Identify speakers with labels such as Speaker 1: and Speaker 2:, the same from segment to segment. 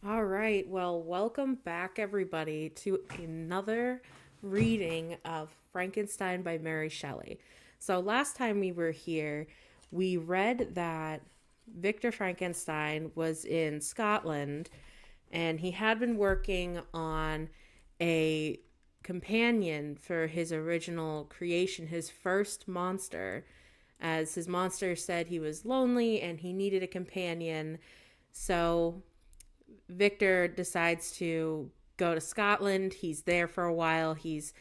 Speaker 1: All right. Well, welcome back, everybody, to another reading of Frankenstein by Mary Shelley. So, last time we were here, we read that Victor Frankenstein was in Scotland and he had been working on a companion for his original creation, his first monster. As his monster said, he was lonely and he needed a companion. So Victor decides to go to Scotland. He's there for a while. He's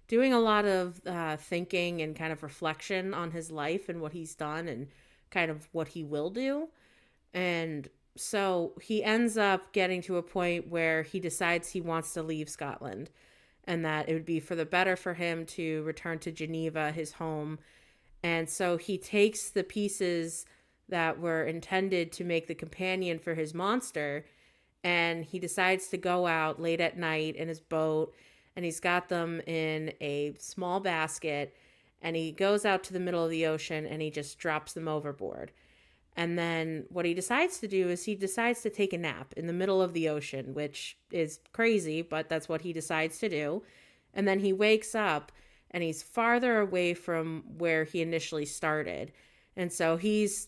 Speaker 1: doing a lot of thinking and kind of reflection on his life and what he's done and kind of what he will do. And so he ends up getting to a point where he decides he wants to leave Scotland and that it would be for the better for him to return to Geneva, his home. And so he takes the pieces that were intended to make the companion for his monster and he decides to go out late at night in his boat and he's got them in a small basket and he goes out to the middle of the ocean and he just drops them overboard. And then what he decides to do is he decides to take a nap in the middle of the ocean, which is crazy, but that's what he decides to do. And then he wakes up and he's farther away from where he initially started. And so he's,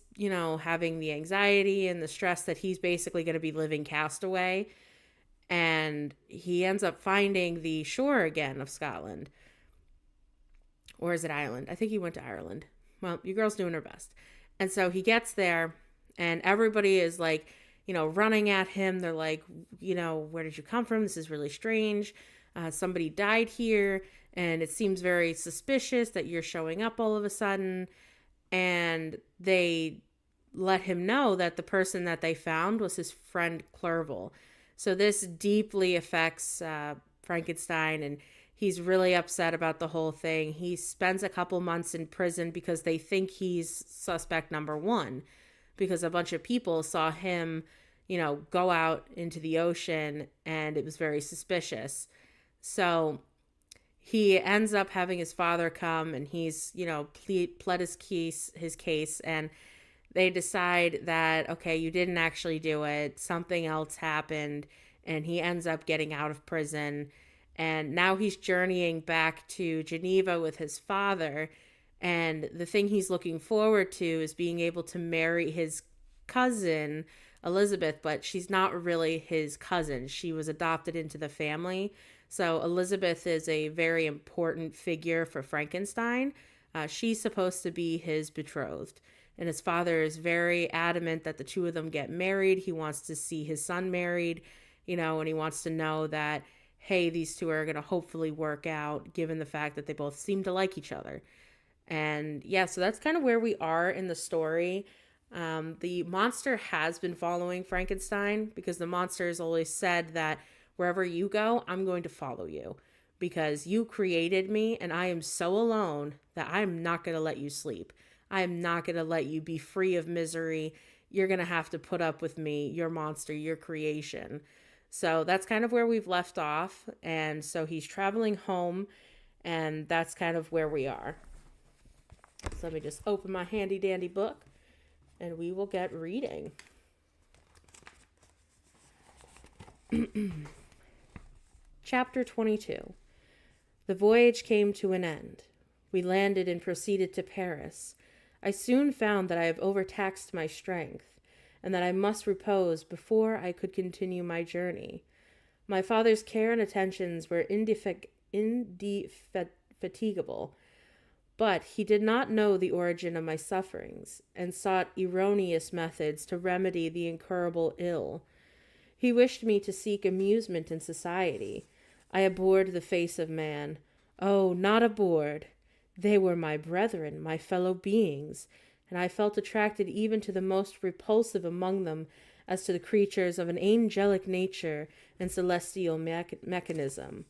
Speaker 1: having the anxiety and the stress that he's basically going to be living castaway. And he ends up finding the shore again of Scotland. Or is it Ireland? I think he went to Ireland. Well, your girl's doing her best. And so he gets there and everybody is like, running at him. They're like, where did you come from? This is really strange. Somebody died here and it seems very suspicious that you're showing up all of a sudden. And they let him know that the person that they found was his friend Clerval. So this deeply affects Frankenstein, and he's really upset about the whole thing. He spends a couple months in prison because they think he's suspect number one, because a bunch of people saw him, go out into the ocean, and it was very suspicious. So he ends up having his father come and he's, pled his case, and they decide that, okay, you didn't actually do it. Something else happened. And he ends up getting out of prison. And now he's journeying back to Geneva with his father. And the thing he's looking forward to is being able to marry his cousin, Elizabeth, but she's not really his cousin. She was adopted into the family. So Elizabeth is a very important figure for Frankenstein. She's supposed to be his betrothed. And his father is very adamant that the two of them get married. He wants to see his son married, and he wants to know that, hey, these two are going to hopefully work out given the fact that they both seem to like each other. And yeah, so that's kind of where we are in the story. The monster has been following Frankenstein because the monster has always said that wherever you go, I'm going to follow you because you created me and I am so alone that I'm not going to let you sleep. I am not going to let you be free of misery. You're going to have to put up with me, your monster, your creation. So that's kind of where we've left off. And so he's traveling home, and that's kind of where we are. So let me just open my handy dandy book, and we will get reading. Chapter 22. The voyage came to an end. We landed and proceeded to Paris. I soon found that I have overtaxed my strength, and that I must repose before I could continue my journey. My father's care and attentions were indefatigable, but he did not know the origin of my sufferings, and sought erroneous methods to remedy the incurable ill. He wished me to seek amusement in society. I abhorred the face of man. Oh, not abhorred! They were my brethren, my fellow beings, and I felt attracted even to the most repulsive among them as to the creatures of an angelic nature and celestial mechanism.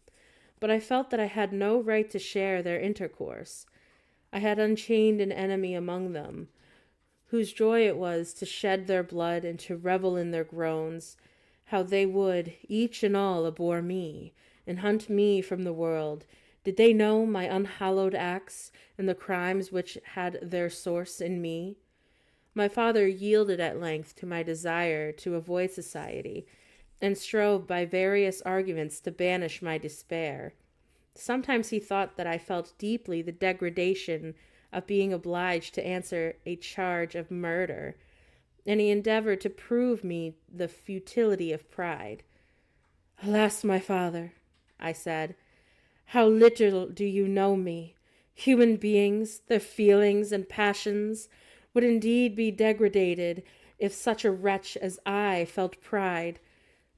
Speaker 1: But I felt that I had no right to share their intercourse. I had unchained an enemy among them, whose joy it was to shed their blood and to revel in their groans, how they would, each and all, abhor me, and hunt me from the world. Did they know my unhallowed acts and the crimes which had their source in me? My father yielded at length to my desire to avoid society, and strove by various arguments to banish my despair. Sometimes he thought that I felt deeply the degradation of being obliged to answer a charge of murder, and he endeavored to prove me the futility of pride. "Alas, my father," I said, "how little do you know me. Human beings, their feelings and passions, would indeed be degraded if such a wretch as I felt pride.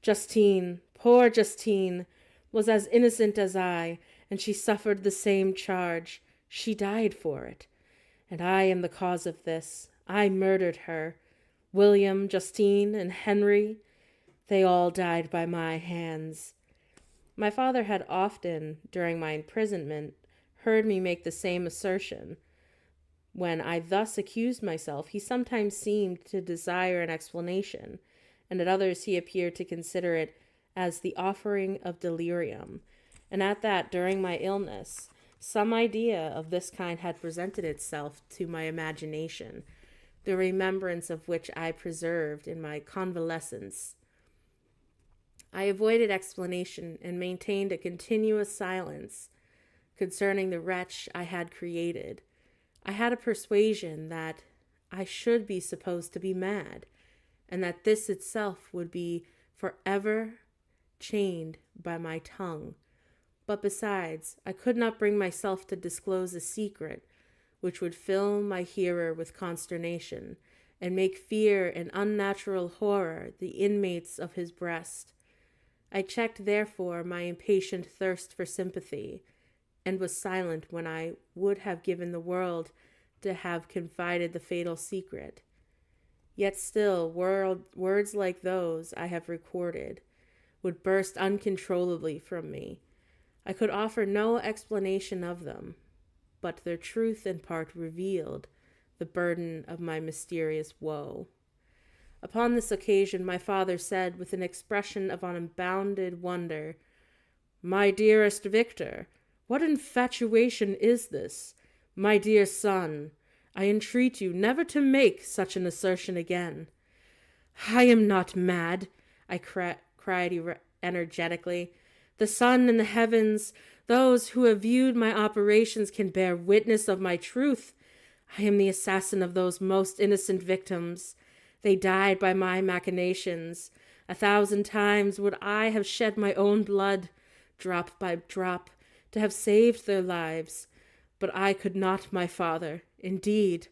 Speaker 1: Justine, poor Justine, was as innocent as I, and she suffered the same charge. She died for it. And I am the cause of this. I murdered her. William, Justine, and Henry, they all died by my hands." My father had often, during my imprisonment, heard me make the same assertion. When I thus accused myself, he sometimes seemed to desire an explanation, and at others he appeared to consider it as the offering of delirium, and at that, during my illness, some idea of this kind had presented itself to my imagination, the remembrance of which I preserved in my convalescence. I avoided explanation and maintained a continuous silence concerning the wretch I had created. I had a persuasion that I should be supposed to be mad, and that this itself would be forever chained by my tongue. But besides, I could not bring myself to disclose a secret which would fill my hearer with consternation, and make fear and unnatural horror the inmates of his breast. I checked, therefore, my impatient thirst for sympathy, and was silent when I would have given the world to have confided the fatal secret. Yet still, words like those I have recorded would burst uncontrollably from me. I could offer no explanation of them, but their truth in part revealed the burden of my mysterious woe. Upon this occasion, my father said with an expression of unbounded wonder, "My dearest Victor, what infatuation is this? My dear son, I entreat you never to make such an assertion again." "I am not mad," I cried energetically. "The sun and the heavens, those who have viewed my operations, can bear witness of my truth. I am the assassin of those most innocent victims. They died by my machinations. 1,000 times would I have shed my own blood, drop by drop, to have saved their lives. But I could not, my father. Indeed,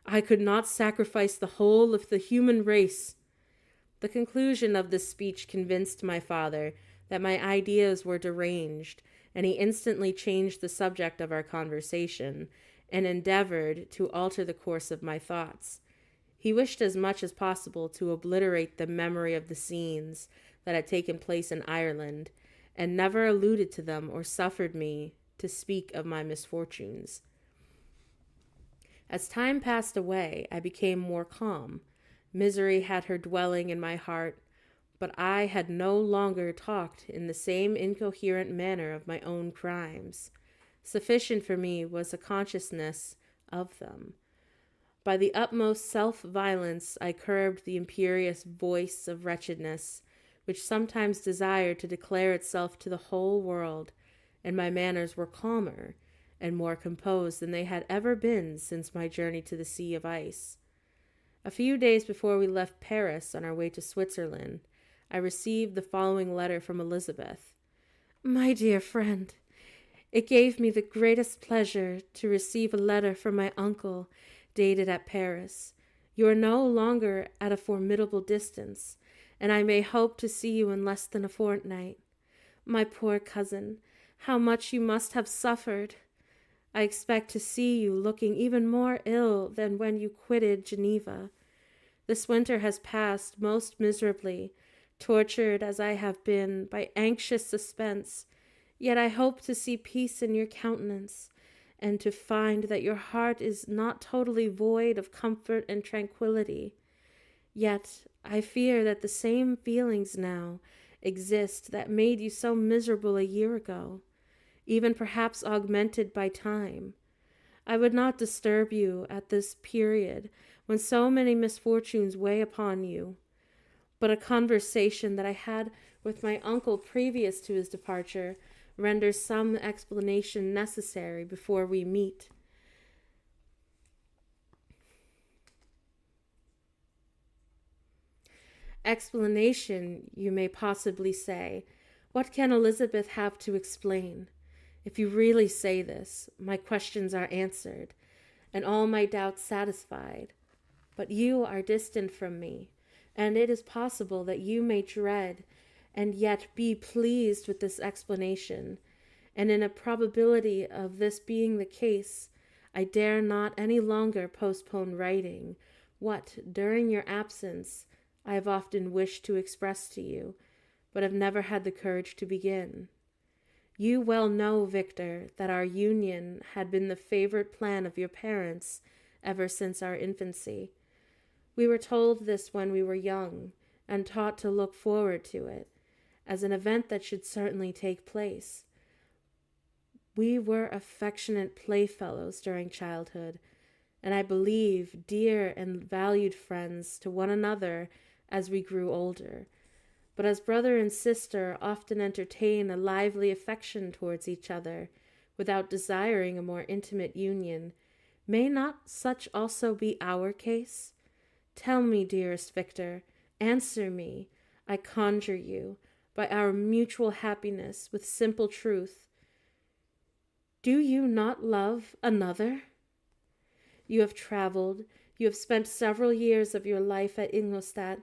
Speaker 1: I could not sacrifice the whole of the human race." The conclusion of this speech convinced my father that my ideas were deranged, and he instantly changed the subject of our conversation, and endeavored to alter the course of my thoughts. He wished as much as possible to obliterate the memory of the scenes that had taken place in Ireland, and never alluded to them or suffered me to speak of my misfortunes. As time passed away, I became more calm. Misery had her dwelling in my heart, but I had no longer talked in the same incoherent manner of my own crimes. Sufficient for me was a consciousness of them. By the utmost self-violence I curbed the imperious voice of wretchedness, which sometimes desired to declare itself to the whole world, and my manners were calmer and more composed than they had ever been since my journey to the Sea of Ice. A few days before we left Paris on our way to Switzerland, I received the following letter from Elizabeth. "My dear friend, it gave me the greatest pleasure to receive a letter from my uncle, dated at Paris. You are no longer at a formidable distance, and I may hope to see you in less than a fortnight. My poor cousin, how much you must have suffered! I expect to see you looking even more ill than when you quitted Geneva. This winter has passed most miserably, tortured as I have been by anxious suspense, yet I hope to see peace in your countenance, and to find that your heart is not totally void of comfort and tranquillity. Yet I fear that the same feelings now exist that made you so miserable a year ago, even perhaps augmented by time. I would not disturb you at this period when so many misfortunes weigh upon you, but a conversation that I had with my uncle previous to his departure renders some explanation necessary before we meet. Explanation, you may possibly say. What can Elizabeth have to explain? If you really say this, my questions are answered, and all my doubts satisfied. But you are distant from me, and it is possible that you may dread and yet be pleased with this explanation. And in a probability of this being the case, I dare not any longer postpone writing what, during your absence, I have often wished to express to you, but have never had the courage to begin. You well know, Victor, that our union had been the favorite plan of your parents ever since our infancy. We were told this when we were young, and taught to look forward to it, as an event that should certainly take place. We were affectionate playfellows during childhood, and I believe dear and valued friends to one another as we grew older. But as brother and sister often entertain a lively affection towards each other, without desiring a more intimate union, may not such also be our case? Tell me, dearest Victor, answer me, I conjure you, by our mutual happiness, with simple truth. Do you not love another? You have traveled, you have spent several years of your life at Ingolstadt,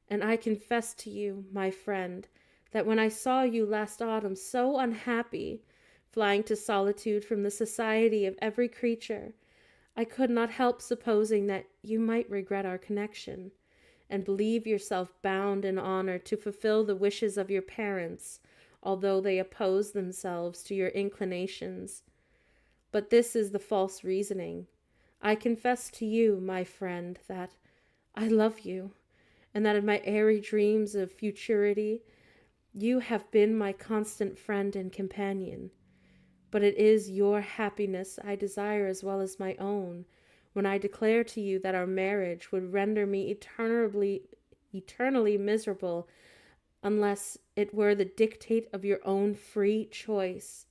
Speaker 1: and I confess to you, my friend, that when I saw you last autumn so unhappy, flying to solitude from the society of every creature, I could not help supposing that you might regret our connection, and believe yourself bound in honor to fulfill the wishes of your parents, although they oppose themselves to your inclinations. But this is the false reasoning. I confess to you, my friend, that I love you, and that in my airy dreams of futurity, you have been my constant friend and companion. But it is your happiness I desire as well as my own, when I declare to you that our marriage would render me eternally miserable unless it were the dictate of your own free choice.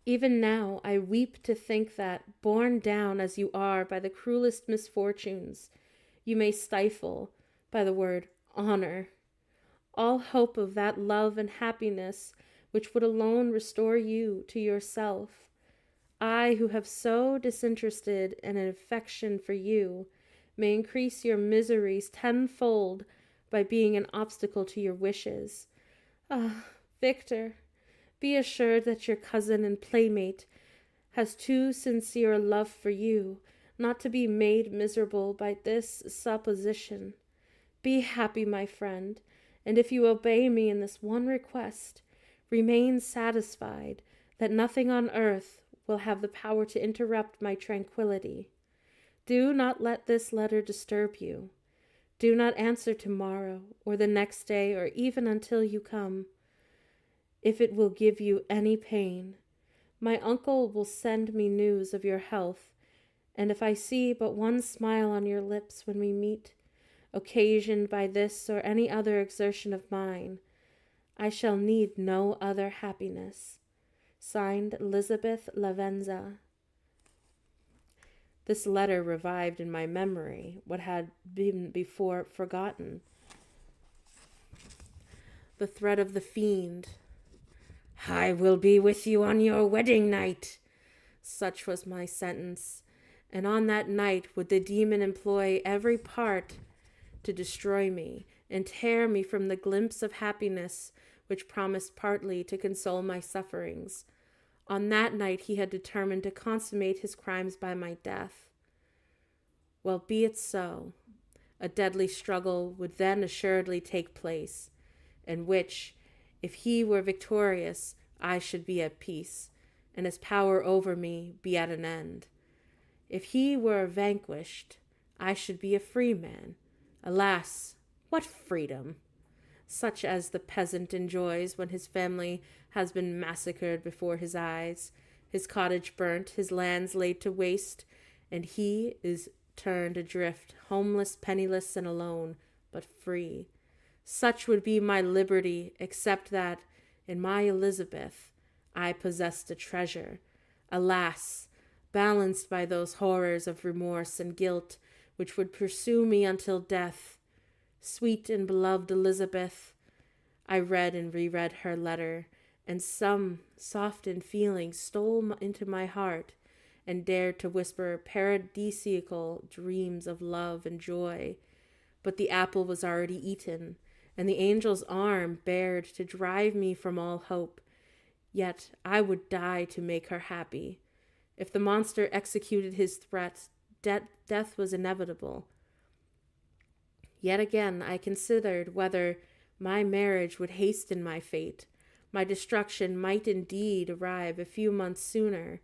Speaker 1: Even now I weep to think that, borne down as you are by the cruelest misfortunes, you may stifle, by the word honor, all hope of that love and happiness which would alone restore you to yourself. I, who have so disinterested an affection for you, may increase your miseries tenfold by being an obstacle to your wishes. Ah, Victor, be assured that your cousin and playmate has too sincere a love for you not to be made miserable by this supposition. Be happy, my friend, and if you obey me in this one request, remain satisfied that nothing on earth will have the power to interrupt my tranquillity. Do not let this letter disturb you. Do not answer tomorrow, or the next day, or even until you come, if it will give you any pain. My uncle will send me news of your health, and if I see but one smile on your lips when we meet, occasioned by this or any other exertion of mine, I shall need no other happiness. Signed, Elizabeth Lavenza. This letter revived in my memory what had been before forgotten. The threat of the fiend. I will be with you on your wedding night. Such was my sentence, and on that night would the demon employ every part to destroy me and tear me from the glimpse of happiness which promised partly to console my sufferings. On that night he had determined to consummate his crimes by my death. Well, be it so. A deadly struggle would then assuredly take place, in which, if he were victorious, I should be at peace, and his power over me be at an end. If he were vanquished, I should be a free man. Alas, what freedom! Such as the peasant enjoys when his family has been massacred before his eyes, his cottage burnt, his lands laid to waste, and he is turned adrift, homeless, penniless, and alone, but free. Such would be my liberty, except that, in my Elizabeth, I possessed a treasure, alas, balanced by those horrors of remorse and guilt which would pursue me until death. Sweet and beloved Elizabeth, I read and reread her letter, and some softened feeling stole into my heart and dared to whisper paradisiacal dreams of love and joy. But the apple was already eaten, and the angel's arm bared to drive me from all hope. Yet I would die to make her happy. If the monster executed his threat, death was inevitable. Yet again I considered whether my marriage would hasten my fate. My destruction might indeed arrive a few months sooner,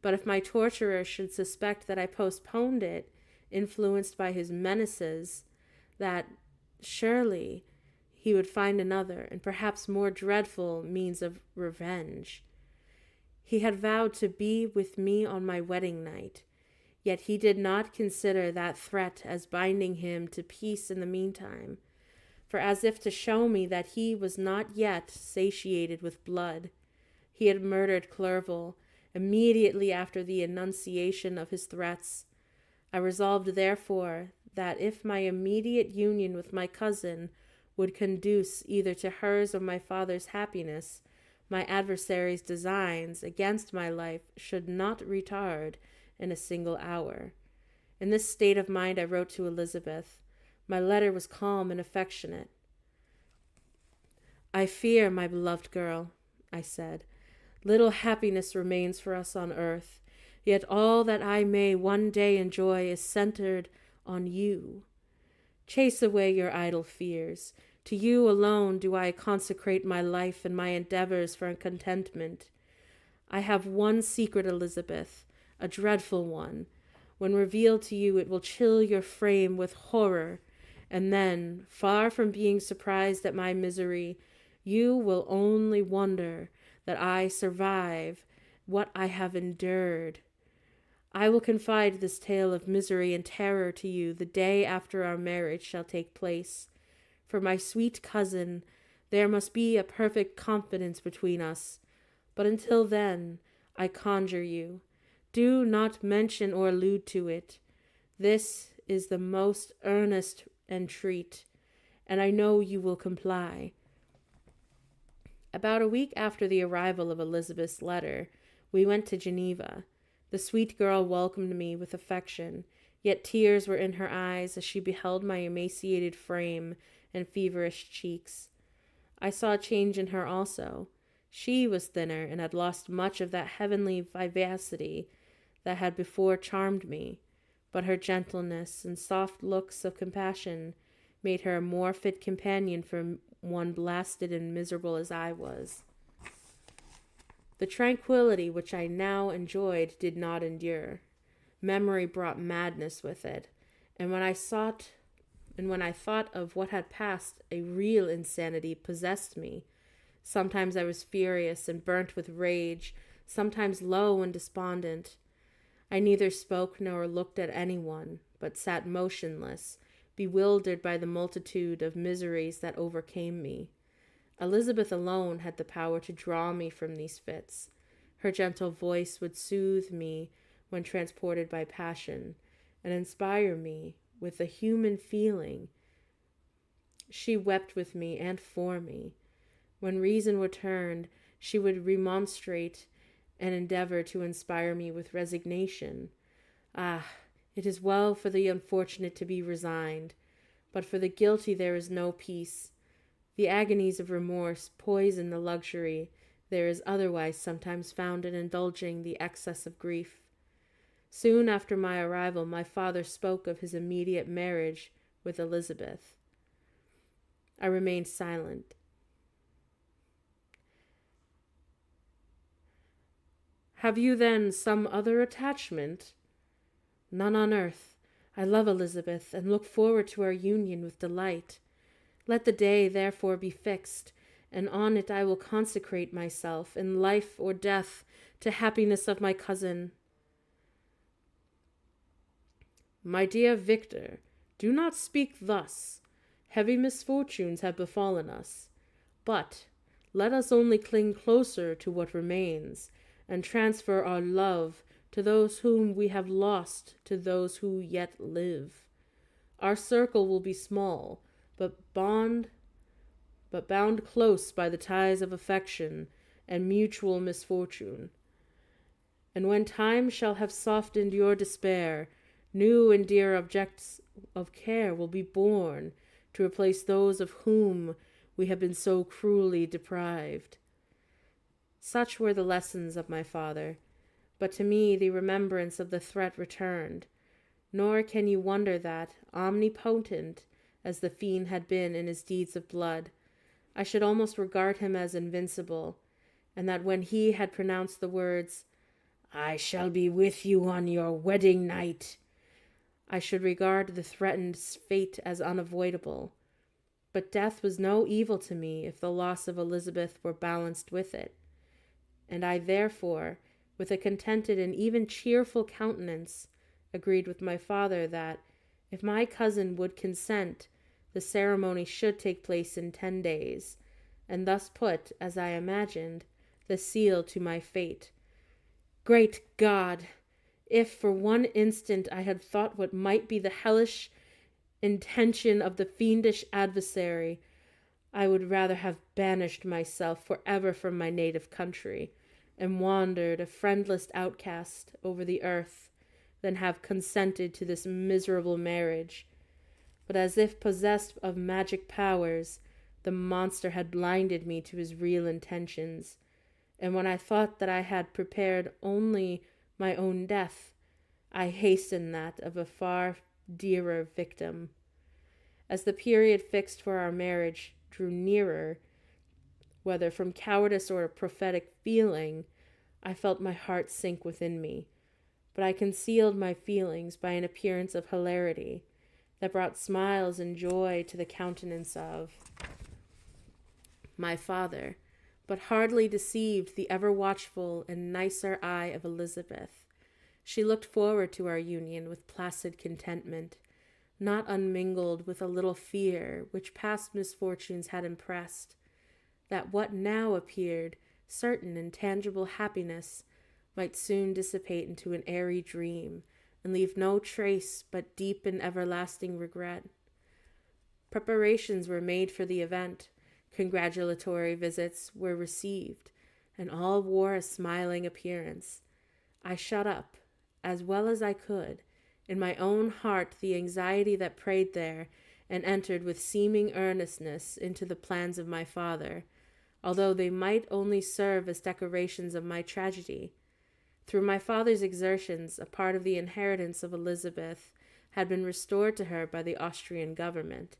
Speaker 1: but if my torturer should suspect that I postponed it, influenced by his menaces, that surely he would find another and perhaps more dreadful means of revenge. He had vowed to be with me on my wedding night, yet he did not consider that threat as binding him to peace in the meantime, for as if to show me that he was not yet satiated with blood, he had murdered Clerval immediately after the enunciation of his threats. I resolved, therefore, that if my immediate union with my cousin would conduce either to hers or my father's happiness, my adversary's designs against my life should not retard in a single hour. In this state of mind I wrote to Elizabeth. My letter was calm and affectionate. I fear, my beloved girl, I said, little happiness remains for us on earth, yet all that I may one day enjoy is centered on you. Chase away your idle fears. To you alone do I consecrate my life and my endeavors for contentment. I have one secret, Elizabeth, a dreadful one. When revealed to you, it will chill your frame with horror, and then, far from being surprised at my misery, you will only wonder that I survive what I have endured. I will confide this tale of misery and terror to you the day after our marriage shall take place. For my sweet cousin, there must be a perfect confidence between us. But until then, I conjure you, do not mention or allude to it. This is the most earnest entreat, and I know you will comply. About a week after the arrival of Elizabeth's letter, we went to Geneva. The sweet girl welcomed me with affection, yet tears were in her eyes as she beheld my emaciated frame and feverish cheeks. I saw a change in her also. She was thinner and had lost much of that heavenly vivacity that had before charmed me, but her gentleness and soft looks of compassion made her a more fit companion for one blasted and miserable as I was. The tranquility which I now enjoyed did not endure. Memory brought madness with it, and when I thought of what had passed, a real insanity possessed me. Sometimes I was furious and burnt with rage, sometimes low and despondent. I neither spoke nor looked at anyone, but sat motionless, bewildered by the multitude of miseries that overcame me. Elizabeth alone had the power to draw me from these fits. Her gentle voice would soothe me when transported by passion, and inspire me with a human feeling. She wept with me and for me. When reason returned, she would remonstrate and endeavor to inspire me with resignation. Ah, it is well for the unfortunate to be resigned, but for the guilty there is no peace. The agonies of remorse poison the luxury there is otherwise sometimes found in indulging the excess of grief. Soon after my arrival, my father spoke of his immediate marriage with Elizabeth. I remained silent. Have you then some other attachment? None on earth. I love Elizabeth and look forward to our union with delight. Let the day therefore be fixed, and on it I will consecrate myself, in life or death, to happiness of my cousin. My dear Victor, do not speak thus. Heavy misfortunes have befallen us, but let us only cling closer to what remains, and transfer our love to those whom we have lost, to those who yet live. Our circle will be small, but bound close by the ties of affection and mutual misfortune. And when time shall have softened your despair, new and dear objects of care will be born to replace those of whom we have been so cruelly deprived. Such were the lessons of my father, but to me the remembrance of the threat returned, nor can you wonder that, omnipotent as the fiend had been in his deeds of blood, I should almost regard him as invincible, and that when he had pronounced the words, "I shall be with you on your wedding night," I should regard the threatened fate as unavoidable. But death was no evil to me if the loss of Elizabeth were balanced with it, and I therefore, with a contented and even cheerful countenance, agreed with my father that, if my cousin would consent, the ceremony should take place in 10 days, and thus put, as I imagined, the seal to my fate. Great God! If for one instant I had thought what might be the hellish intention of the fiendish adversary, I would rather have banished myself forever from my native country, and wandered a friendless outcast over the earth, than have consented to this miserable marriage. But as if possessed of magic powers, the monster had blinded me to his real intentions, and when I thought that I had prepared only my own death, I hastened that of a far dearer victim. As the period fixed for our marriage drew nearer, whether from cowardice or a prophetic feeling, I felt my heart sink within me, but I concealed my feelings by an appearance of hilarity that brought smiles and joy to the countenance of my father, but hardly deceived the ever-watchful and nicer eye of Elizabeth. She looked forward to our union with placid contentment, not unmingled with a little fear which past misfortunes had impressed, that what now appeared certain and tangible happiness might soon dissipate into an airy dream, and leave no trace but deep and everlasting regret. Preparations were made for the event, congratulatory visits were received, and all wore a smiling appearance. I shut up, as well as I could, in my own heart the anxiety that preyed there, and entered with seeming earnestness into the plans of my father, although they might only serve as decorations of my tragedy. Through my father's exertions, a part of the inheritance of Elizabeth had been restored to her by the Austrian government.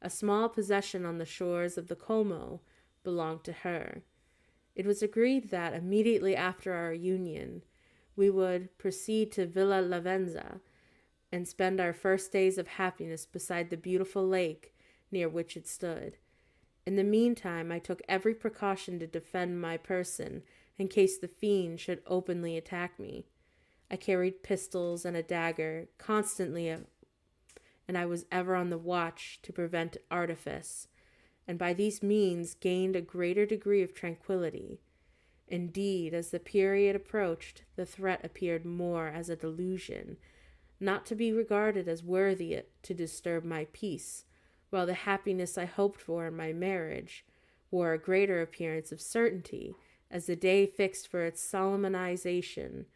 Speaker 1: A small possession on the shores of the Como belonged to her. It was agreed that immediately after our union, we would proceed to Villa Lavenza and spend our first days of happiness beside the beautiful lake near which it stood. In the meantime, I took every precaution to defend my person in case the fiend should openly attack me. I carried pistols and a dagger constantly, and I was ever on the watch to prevent artifice, and by these means gained a greater degree of tranquillity. Indeed, as the period approached, the threat appeared more as a delusion, not to be regarded as worthy to disturb my peace, while the happiness I hoped for in my marriage wore a greater appearance of certainty as the day fixed for its solemnization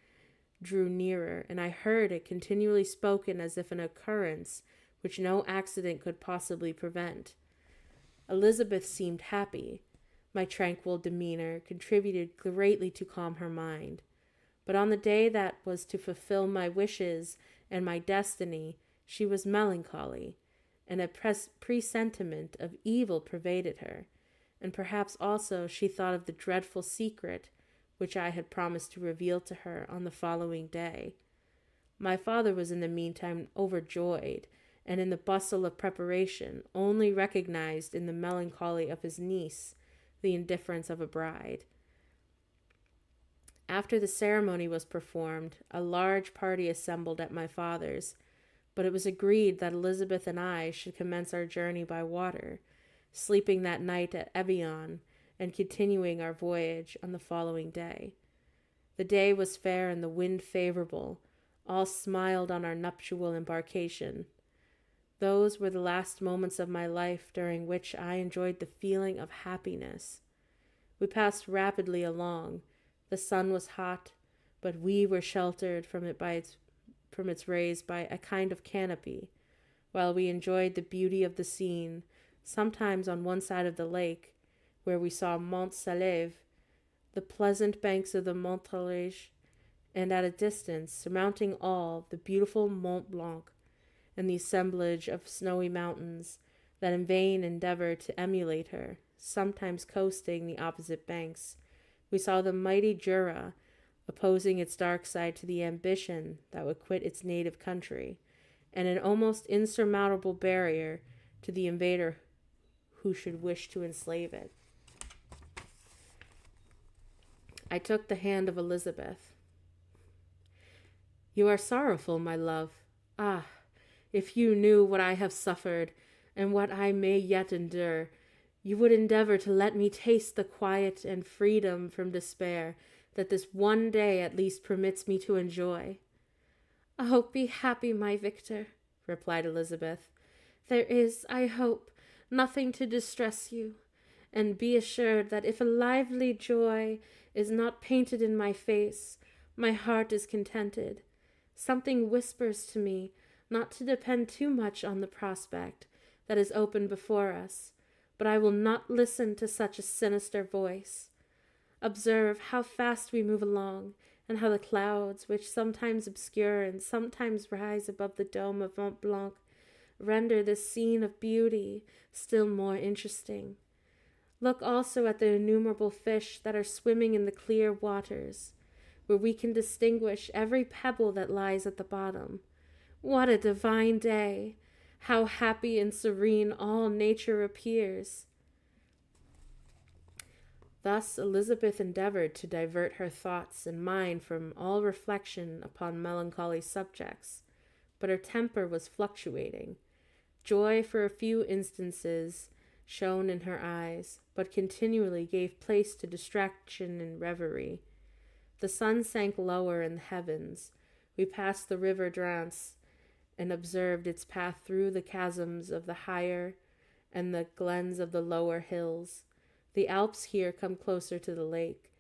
Speaker 1: drew nearer, and I heard it continually spoken as if an occurrence which no accident could possibly prevent. Elizabeth seemed happy. My tranquil demeanor contributed greatly to calm her mind. But on the day that was to fulfill my wishes and my destiny, she was melancholy, and a presentiment of evil pervaded her, and perhaps also she thought of the dreadful secret which I had promised to reveal to her on the following day. My father was in the meantime overjoyed, and in the bustle of preparation only recognized in the melancholy of his niece the indifference of a bride. After the ceremony was performed, a large party assembled at my father's, but it was agreed that Elizabeth and I should commence our journey by water, sleeping that night at Evian, and continuing our voyage on the following day. The day was fair and the wind favorable. All smiled on our nuptial embarkation. Those were the last moments of my life during which I enjoyed the feeling of happiness. We passed rapidly along. The sun was hot, but we were sheltered from its rays by a kind of canopy, while we enjoyed the beauty of the scene, sometimes on one side of the lake, where we saw Mont Salève, the pleasant banks of the Montreuil, and at a distance, surmounting all, the beautiful Mont Blanc, and the assemblage of snowy mountains that in vain endeavored to emulate her, sometimes coasting the opposite banks. We saw the mighty Jura, opposing its dark side to the ambition that would quit its native country, and an almost insurmountable barrier to the invader who should wish to enslave it. I took the hand of Elizabeth. "You are sorrowful, my love. Ah, if you knew what I have suffered, and what I may yet endure, you would endeavor to let me taste the quiet and freedom from despair that this one day at least permits me to enjoy." "Oh, be happy, my Victor," replied Elizabeth. "There is, I hope, nothing to distress you, and be assured that if a lively joy is not painted in my face, my heart is contented. Something whispers to me not to depend too much on the prospect that is open before us, but I will not listen to such a sinister voice. Observe how fast we move along, and how the clouds, which sometimes obscure and sometimes rise above the dome of Mont Blanc, render this scene of beauty still more interesting. Look also at the innumerable fish that are swimming in the clear waters, where we can distinguish every pebble that lies at the bottom. What a divine day! How happy and serene all nature appears!" Thus Elizabeth endeavored to divert her thoughts and mind from all reflection upon melancholy subjects, but her temper was fluctuating. Joy for a few instances shone in her eyes, but continually gave place to distraction and reverie. The sun sank lower in the heavens. We passed the river Drance, and observed its path through the chasms of the higher and the glens of the lower hills. The Alps here come closer to the lake,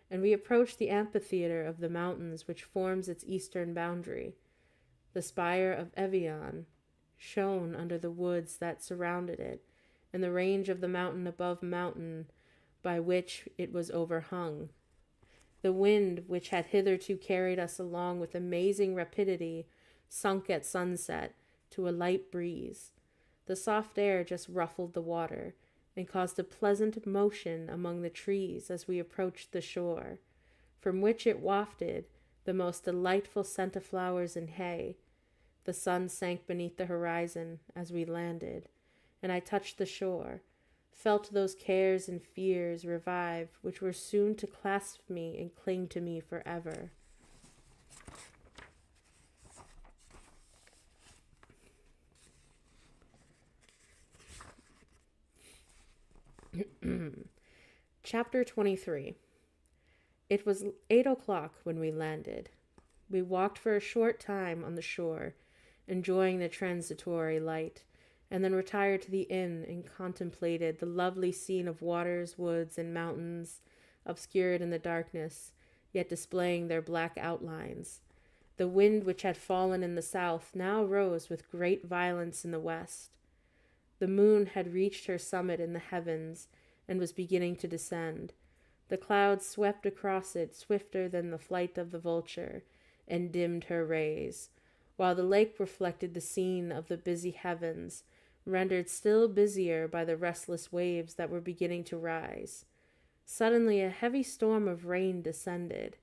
Speaker 1: and we approached the amphitheater of the mountains which forms its eastern boundary. The spire of Evian shone under the woods that surrounded it, and the range of the mountain above mountain by which it was overhung. The wind, which had hitherto carried us along with amazing rapidity, sunk at sunset to a light breeze. The soft air just ruffled the water, and caused a pleasant motion among the trees as we approached the shore, from which it wafted the most delightful scent of flowers and hay. The sun sank beneath the horizon as we landed, and I touched the shore, felt those cares and fears revive which were soon to clasp me and cling to me forever. Chapter 23. It was 8 o'clock when we landed. We walked for a short time on the shore, enjoying the transitory light, and then retired to the inn and contemplated the lovely scene of waters, woods, and mountains, obscured in the darkness, yet displaying their black outlines. The wind, which had fallen in the south, now rose with great violence in the west. The moon had reached her summit in the heavens, and was beginning to descend. The clouds swept across it swifter than the flight of the vulture, and dimmed her rays, while the lake reflected the scene of the busy heavens, rendered still busier by the restless waves that were beginning to rise. Suddenly a heavy storm of rain descended.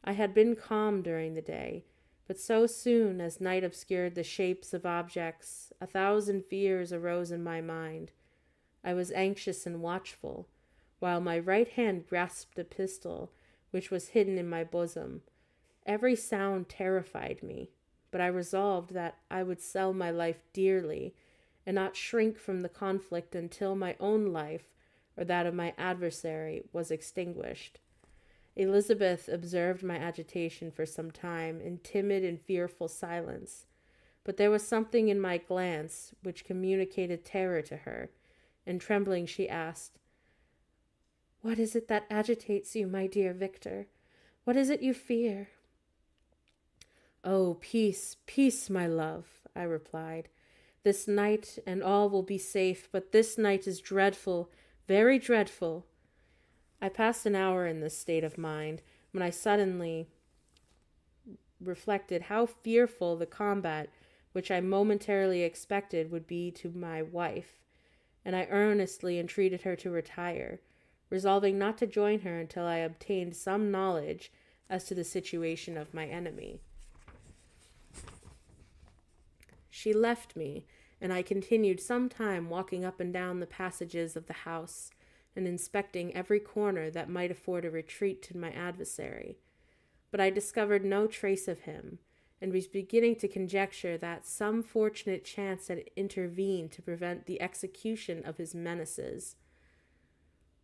Speaker 1: I had been calm during the day, but so soon as night obscured the shapes of objects, 1,000 fears arose in my mind. I was anxious and watchful, while my right hand grasped a pistol which was hidden in my bosom. Every sound terrified me. but I resolved that I would sell my life dearly and not shrink from the conflict until my own life or that of my adversary was extinguished. Elizabeth observed my agitation for some time in timid and fearful silence, but there was something in my glance which communicated terror to her, and trembling she asked, "What is it that agitates you, my dear Victor? What is it you fear?" "Oh, peace, peace, my love," I replied. "This night and all will be safe, but this night is dreadful, very dreadful." I passed an hour in this state of mind, when I suddenly reflected how fearful the combat which I momentarily expected would be to my wife, and I earnestly entreated her to retire, resolving not to join her until I obtained some knowledge as to the situation of my enemy. She left me, and I continued some time walking up and down the passages of the house, and inspecting every corner that might afford a retreat to my adversary. But I discovered no trace of him, and was beginning to conjecture that some fortunate chance had intervened to prevent the execution of his menaces,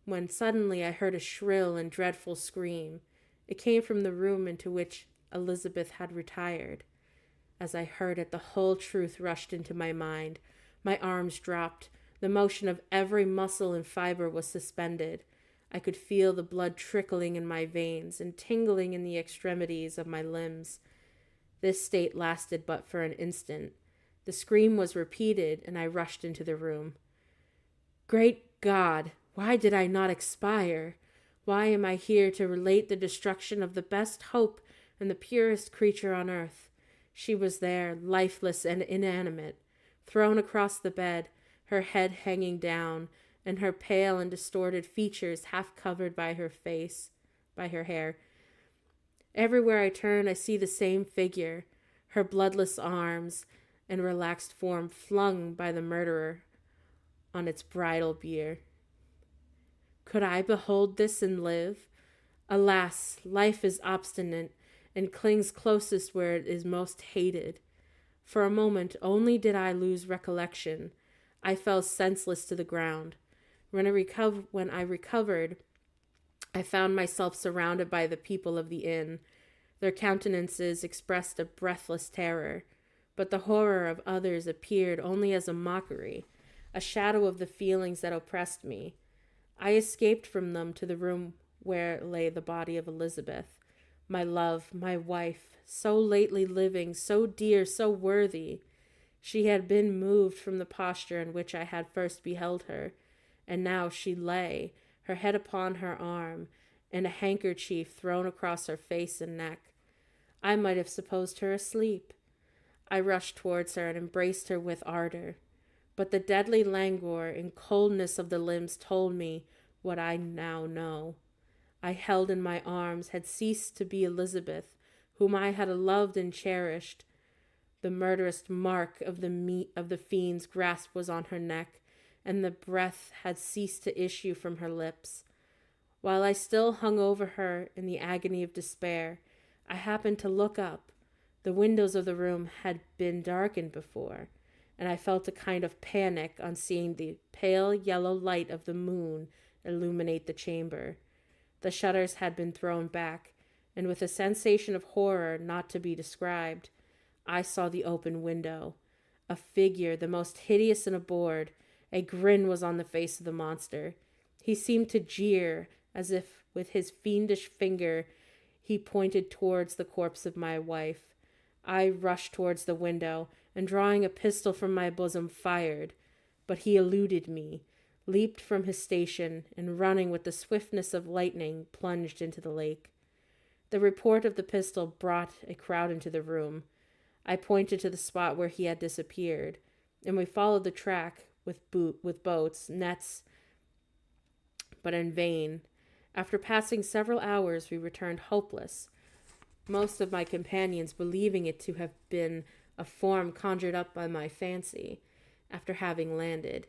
Speaker 1: when suddenly I heard a shrill and dreadful scream. It came from the room into which Elizabeth had retired. As I heard it, the whole truth rushed into my mind. My arms dropped. The motion of every muscle and fiber was suspended. I could feel the blood trickling in my veins and tingling in the extremities of my limbs. This state lasted but for an instant. The scream was repeated, and I rushed into the room. Great God! Why did I not expire? Why am I here to relate the destruction of the best hope and the purest creature on earth? She was there, lifeless and inanimate, thrown across the bed, her head hanging down, and her pale and distorted features half covered by her hair. Everywhere I turn, I see the same figure, her bloodless arms and relaxed form flung by the murderer on its bridal bier. Could I behold this and live? Alas, life is obstinate, and clings closest where it is most hated. For a moment only did I lose recollection. I fell senseless to the ground. When I recovered, I found myself surrounded by the people of the inn. Their countenances expressed a breathless terror, but the horror of others appeared only as a mockery, a shadow of the feelings that oppressed me. I escaped from them to the room where lay the body of Elizabeth, my love, my wife, so lately living, so dear, so worthy. She had been moved from the posture in which I had first beheld her, and now she lay, her head upon her arm, and a handkerchief thrown across her face and neck. I might have supposed her asleep. I rushed towards her and embraced her with ardor, but the deadly languor and coldness of the limbs told me what I now know. I held in my arms had ceased to be Elizabeth, whom I had loved and cherished. The murderous mark of the fiend's grasp was on her neck, and the breath had ceased to issue from her lips. While I still hung over her in the agony of despair, I happened to look up. The windows of the room had been darkened before, and I felt a kind of panic on seeing the pale yellow light of the moon illuminate the chamber. The shutters had been thrown back, and with a sensation of horror not to be described, I saw the open window. A figure, the most hideous and abhorred. A grin was on the face of the monster. He seemed to jeer, as if with his fiendish finger he pointed towards the corpse of my wife. I rushed towards the window, and drawing a pistol from my bosom, fired. But he eluded me, leaped from his station, and running with the swiftness of lightning, plunged into the lake. The report of the pistol brought a crowd into the room. I pointed to the spot where he had disappeared, and we followed the track with boats, nets, but in vain. After passing several hours, we returned hopeless, most of my companions believing it to have been a form conjured up by my fancy. After having landed,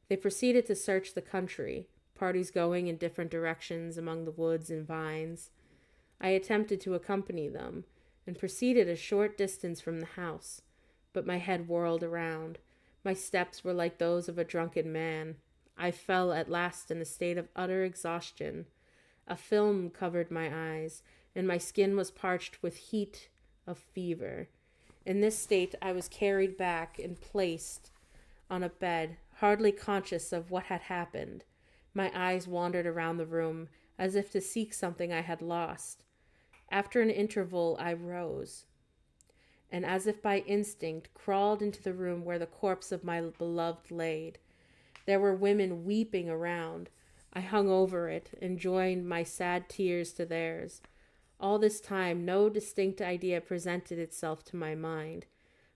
Speaker 1: they proceeded to search the country, parties going in different directions among the woods and vines. I attempted to accompany them, and proceeded a short distance from the house. But my head whirled around. My steps were like those of a drunken man. I fell at last in a state of utter exhaustion. A film covered my eyes, and my skin was parched with heat of fever. In this state I was carried back and placed on a bed, hardly conscious of what had happened. My eyes wandered around the room, as if to seek something I had lost. After an interval I rose, and as if by instinct crawled into the room where the corpse of my beloved laid. There were women weeping around. I hung over it and joined my sad tears to theirs. All this time no distinct idea presented itself to my mind,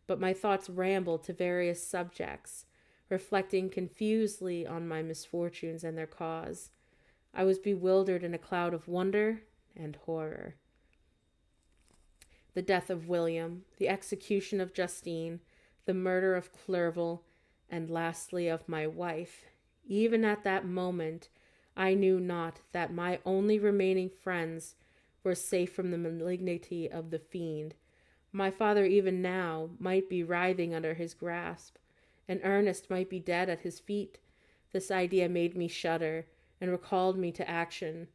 Speaker 1: but my thoughts rambled to various subjects, reflecting confusedly on my misfortunes and their cause. I was bewildered in a cloud of wonder and horror. The death of William, the execution of Justine, the murder of Clerval, and lastly of my wife. Even at that moment, I knew not that my only remaining friends were safe from the malignity of the fiend. My father even now might be writhing under his grasp, and Ernest might be dead at his feet. This idea made me shudder and recalled me to action.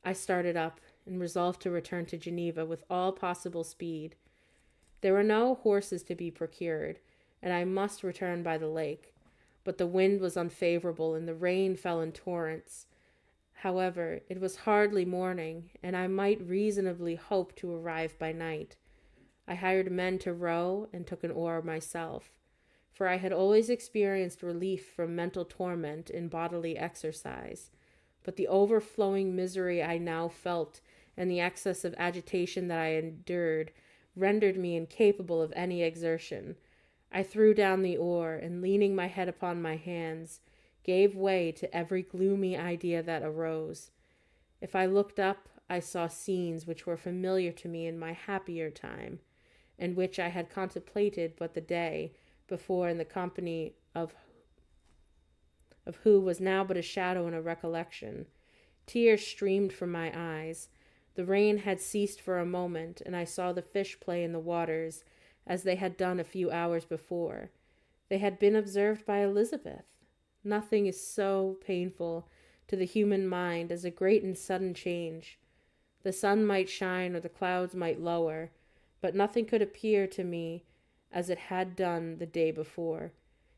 Speaker 1: I started up and resolved to return to Geneva with all possible speed. There were no horses to be procured, and I must return by the lake, but the wind was unfavorable and the rain fell in torrents. However, it was hardly morning, and I might reasonably hope to arrive by night. I hired men to row and took an oar myself, for I had always experienced relief from mental torment in bodily exercise, but the overflowing misery I now felt and the excess of agitation that I endured rendered me incapable of any exertion. I threw down the oar, and leaning my head upon my hands, gave way to every gloomy idea that arose. If I looked up, I saw scenes which were familiar to me in my happier time, and which I had contemplated but the day before in the company of who was now but a shadow and a recollection. Tears streamed from my eyes. The rain had ceased for a moment, and I saw the fish play in the waters as they had done a few hours before. They had been observed by Elizabeth. Nothing is so painful to the human mind as a great and sudden change. The sun might shine or the clouds might lower, but nothing could appear to me as it had done the day before.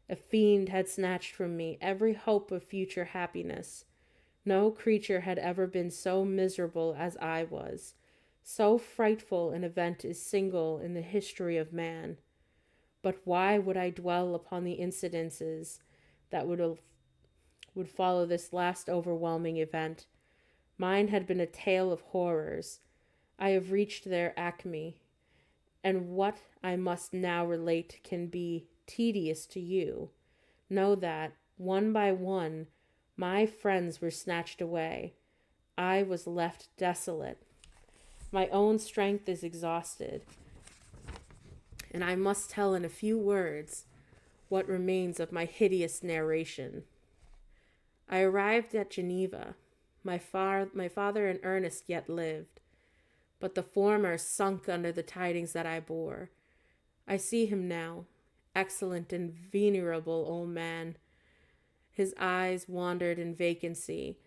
Speaker 1: A fiend had snatched from me every hope of future happiness. No creature had ever been so miserable as I was. So frightful an event is single in the history of man. But why would I dwell upon the incidences that would follow this last overwhelming event? Mine had been a tale of horrors. I have reached their acme, and what I must now relate can be tedious to you. Know that, one by one, my friends were snatched away. I was left desolate. My own strength is exhausted, and I must tell in a few words what remains of my hideous narration. I arrived at Geneva. My father and Ernest yet lived, but the former sunk under the tidings that I bore. I see him now, excellent and venerable old man. His eyes wandered in vacancy,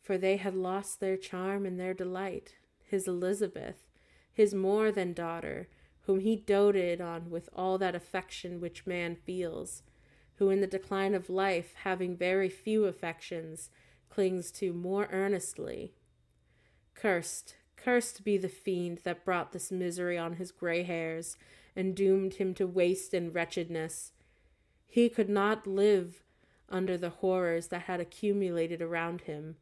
Speaker 1: for they had lost their charm and their delight. His Elizabeth, his more than daughter, whom he doted on with all that affection which man feels, who in the decline of life, having very few affections, clings to more earnestly. Cursed be the fiend that brought this misery on his gray hairs and doomed him to waste and wretchedness. He could not live under the horrors that had accumulated around him.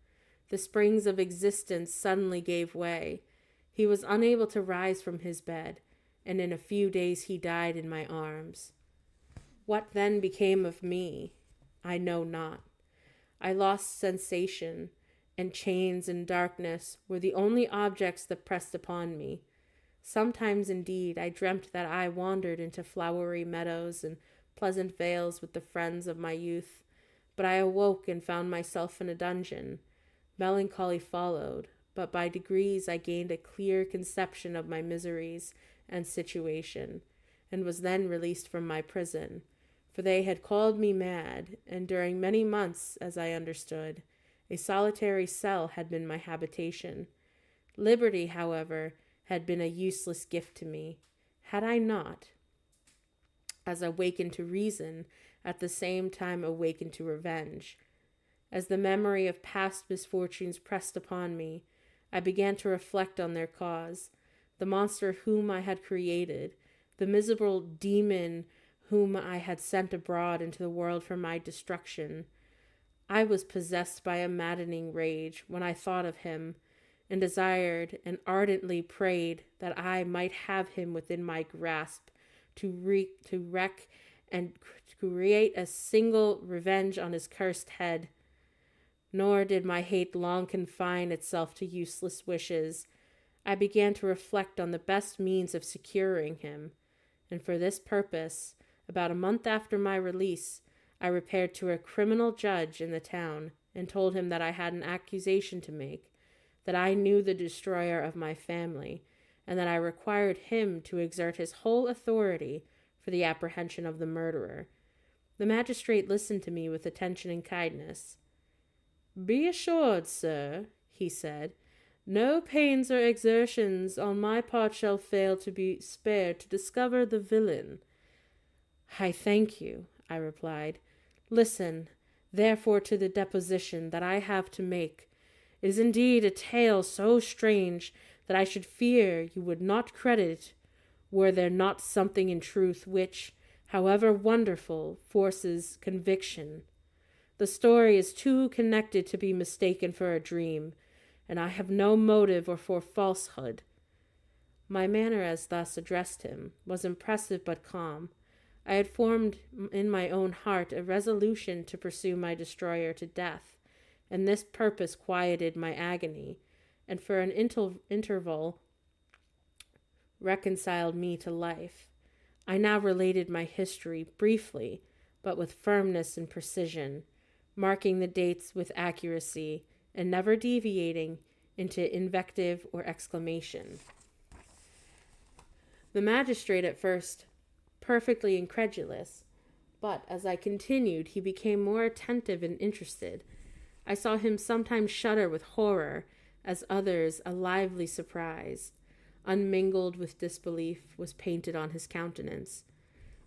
Speaker 1: The springs of existence suddenly gave way. He was unable to rise from his bed, and in a few days he died in my arms. What then became of me? I know not. I lost sensation, and chains and darkness were the only objects that pressed upon me. Sometimes, indeed, I dreamt that I wandered into flowery meadows and pleasant vales with the friends of my youth, but I awoke and found myself in a dungeon. Melancholy followed, but by degrees I gained a clear conception of my miseries and situation, and was then released from my prison, for they had called me mad, and during many months, as I understood, a solitary cell had been my habitation. Liberty, however, had been a useless gift to me. Had I not, as awakened to reason, at the same time awakened to revenge? As the memory of past misfortunes pressed upon me, I began to reflect on their cause, the monster whom I had created, the miserable demon whom I had sent abroad into the world for my destruction. I was possessed by a maddening rage when I thought of him, and desired and ardently prayed that I might have him within my grasp to wreak and create a single revenge on his cursed head. Nor did my hate long confine itself to useless wishes. I began to reflect on the best means of securing him, and for this purpose, about a month after my release, I repaired to a criminal judge in the town and told him that I had an accusation to make, that I knew the destroyer of my family, and that I required him to exert his whole authority for the apprehension of the murderer. The magistrate listened to me with attention and kindness. "Be assured, sir," he said, "no pains or exertions on my part shall fail to be spared to discover the villain." "I thank you," I replied. "Listen, therefore, to the deposition that I have to make. It is indeed a tale so strange that I should fear you would not credit it, were there not something in truth which, however wonderful, forces conviction. The story is too connected to be mistaken for a dream, and I have no motive or for falsehood." My manner as thus addressed him was impressive but calm. I had formed in my own heart a resolution to pursue my destroyer to death, and this purpose quieted my agony, and for an interval reconciled me to life. I now related my history briefly, but with firmness and precision, marking the dates with accuracy, and never deviating into invective or exclamation. The magistrate at first perfectly incredulous, but as I continued, he became more attentive and interested. I saw him sometimes shudder with horror, as others a lively surprise, unmingled with disbelief, was painted on his countenance.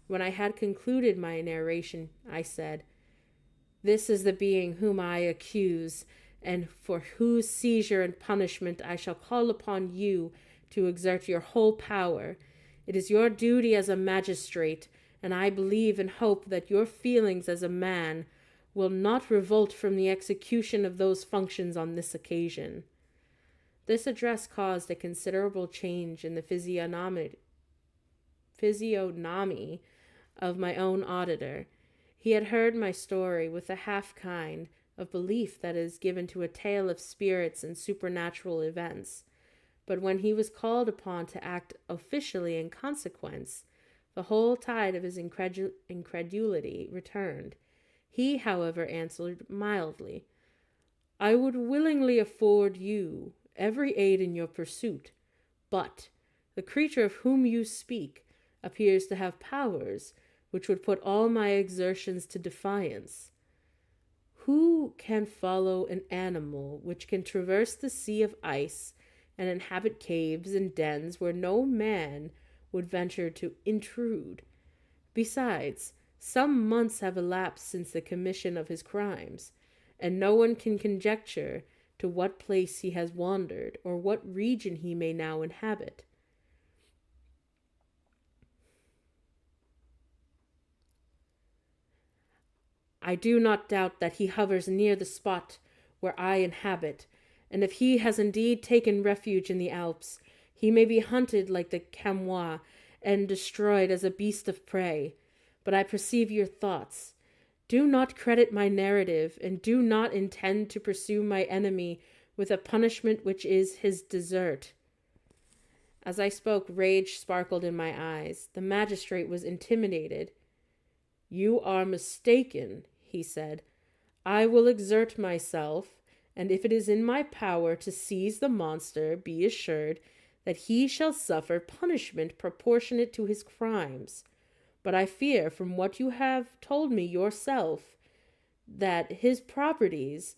Speaker 1: When I had concluded my narration, I said, "This is the being whom I accuse, and for whose seizure and punishment I shall call upon you to exert your whole power. It is your duty as a magistrate, and I believe and hope that your feelings as a man will not revolt from the execution of those functions on this occasion." This address caused a considerable change in the physiognomy of my own auditor. He had heard my story with the half kind of belief that is given to a tale of spirits and supernatural events, but when he was called upon to act officially in consequence, the whole tide of his incredulity returned. He, however, answered mildly, "I would willingly afford you every aid in your pursuit, but the creature of whom you speak appears to have powers which would put all my exertions to defiance. Who can follow an animal which can traverse the sea of ice and inhabit caves and dens where no man would venture to intrude? Besides, some months have elapsed since the commission of his crimes, and no one can conjecture to what place he has wandered, or what region he may now inhabit. I do not doubt that he hovers near the spot where I inhabit, and if he has indeed taken refuge in the Alps, he may be hunted like the chamois and destroyed as a beast of prey. But I perceive your thoughts. Do not credit my narrative, and do not intend to pursue my enemy with a punishment which is his desert." As I spoke, rage sparkled in my eyes. The magistrate was intimidated. "You are mistaken," he said. "I will exert myself, and if it is in my power to seize the monster, be assured that he shall suffer punishment proportionate to his crimes. But I fear, from what you have told me yourself, that his properties,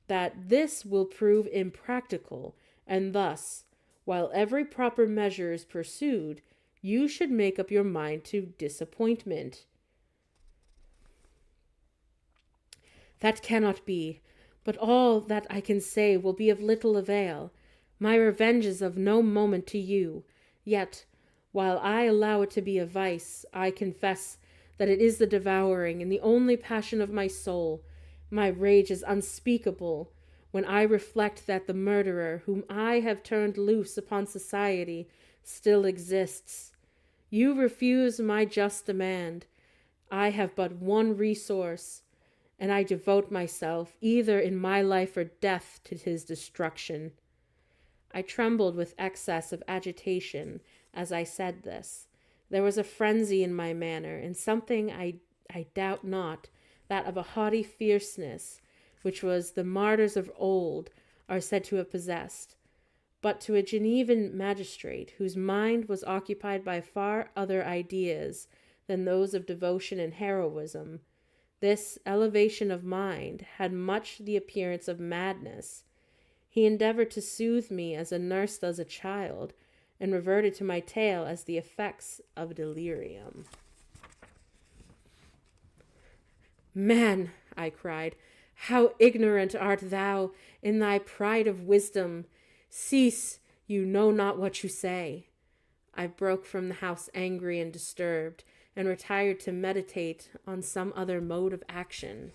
Speaker 1: that this will prove impractical, and thus, while every proper measure is pursued, you should make up your mind to disappointment. That cannot be, but all that I can say will be of little avail. My revenge is of no moment to you, yet, while I allow it to be a vice, I confess that it is the devouring and the only passion of my soul. My rage is unspeakable when I reflect that the murderer whom I have turned loose upon society still exists. You refuse my just demand. I have but one resource, and I devote myself, either in my life or death, to his destruction. I trembled with excess of agitation as I said this. There was a frenzy in my manner, and something, I doubt not, that of a haughty fierceness, which was the martyrs of old are said to have possessed. But to a Genevan magistrate, whose mind was occupied by far other ideas than those of devotion and heroism, this elevation of mind had much the appearance of madness. He endeavored to soothe me as a nurse does a child, and reverted to my tale as the effects of delirium. Man, I cried, how ignorant art thou in thy pride of wisdom! Cease, you know not what you say. I broke from the house angry and disturbed, and retired to meditate on some other mode of action.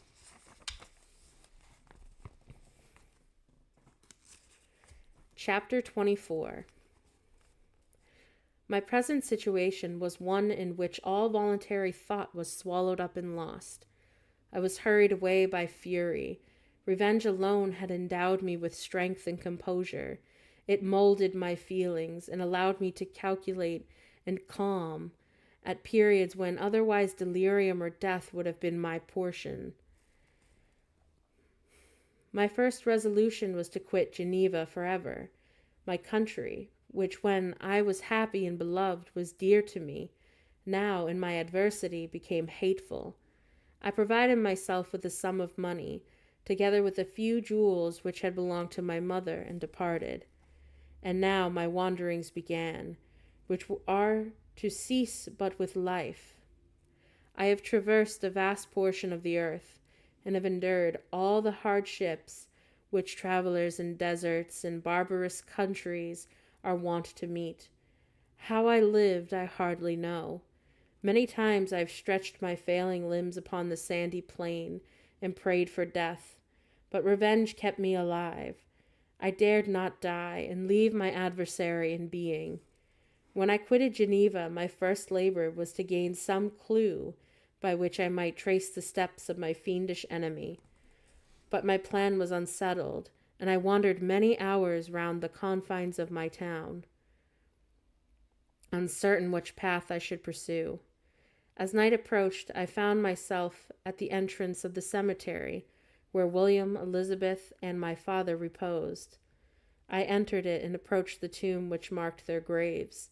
Speaker 1: Chapter 24. My present situation was one in which all voluntary thought was swallowed up and lost. I was hurried away by fury. Revenge alone had endowed me with strength and composure. It molded my feelings and allowed me to calculate and calm at periods when otherwise delirium or death would have been my portion. My first resolution was to quit Geneva forever. My country, which when I was happy and beloved was dear to me, now in my adversity became hateful. I provided myself with a sum of money, together with a few jewels which had belonged to my mother and departed. And now my wanderings began, which are to cease but with life. I have traversed a vast portion of the earth, and have endured all the hardships which travelers in deserts and barbarous countries are wont to meet. How I lived I hardly know. Many times I have stretched my failing limbs upon the sandy plain and prayed for death, but revenge kept me alive. I dared not die and leave my adversary in being. When I quitted Geneva, my first labor was to gain some clue by which I might trace the steps of my fiendish enemy. But my plan was unsettled, and I wandered many hours round the confines of my town, uncertain which path I should pursue. As night approached, I found myself at the entrance of the cemetery, where William, Elizabeth, and my father reposed. I entered it and approached the tomb which marked their graves.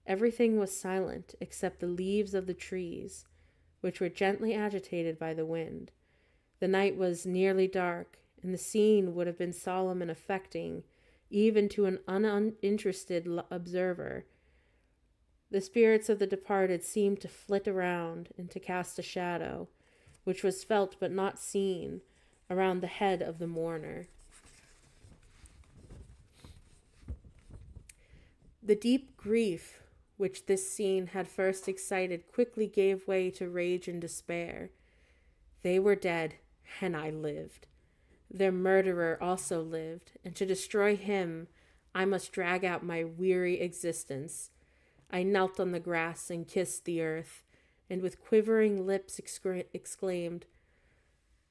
Speaker 1: Everything was silent except the leaves of the trees, which were gently agitated by the wind. The night was nearly dark, and the scene would have been solemn and affecting, even to an uninterested observer. The spirits of the departed seemed to flit around and to cast a shadow, which was felt but not seen, around the head of the mourner. The deep grief which this scene had first excited quickly gave way to rage and despair. They were dead, and I lived. Their murderer also lived, and to destroy him, I must drag out my weary existence. I knelt on the grass and kissed the earth, and with quivering lips exclaimed,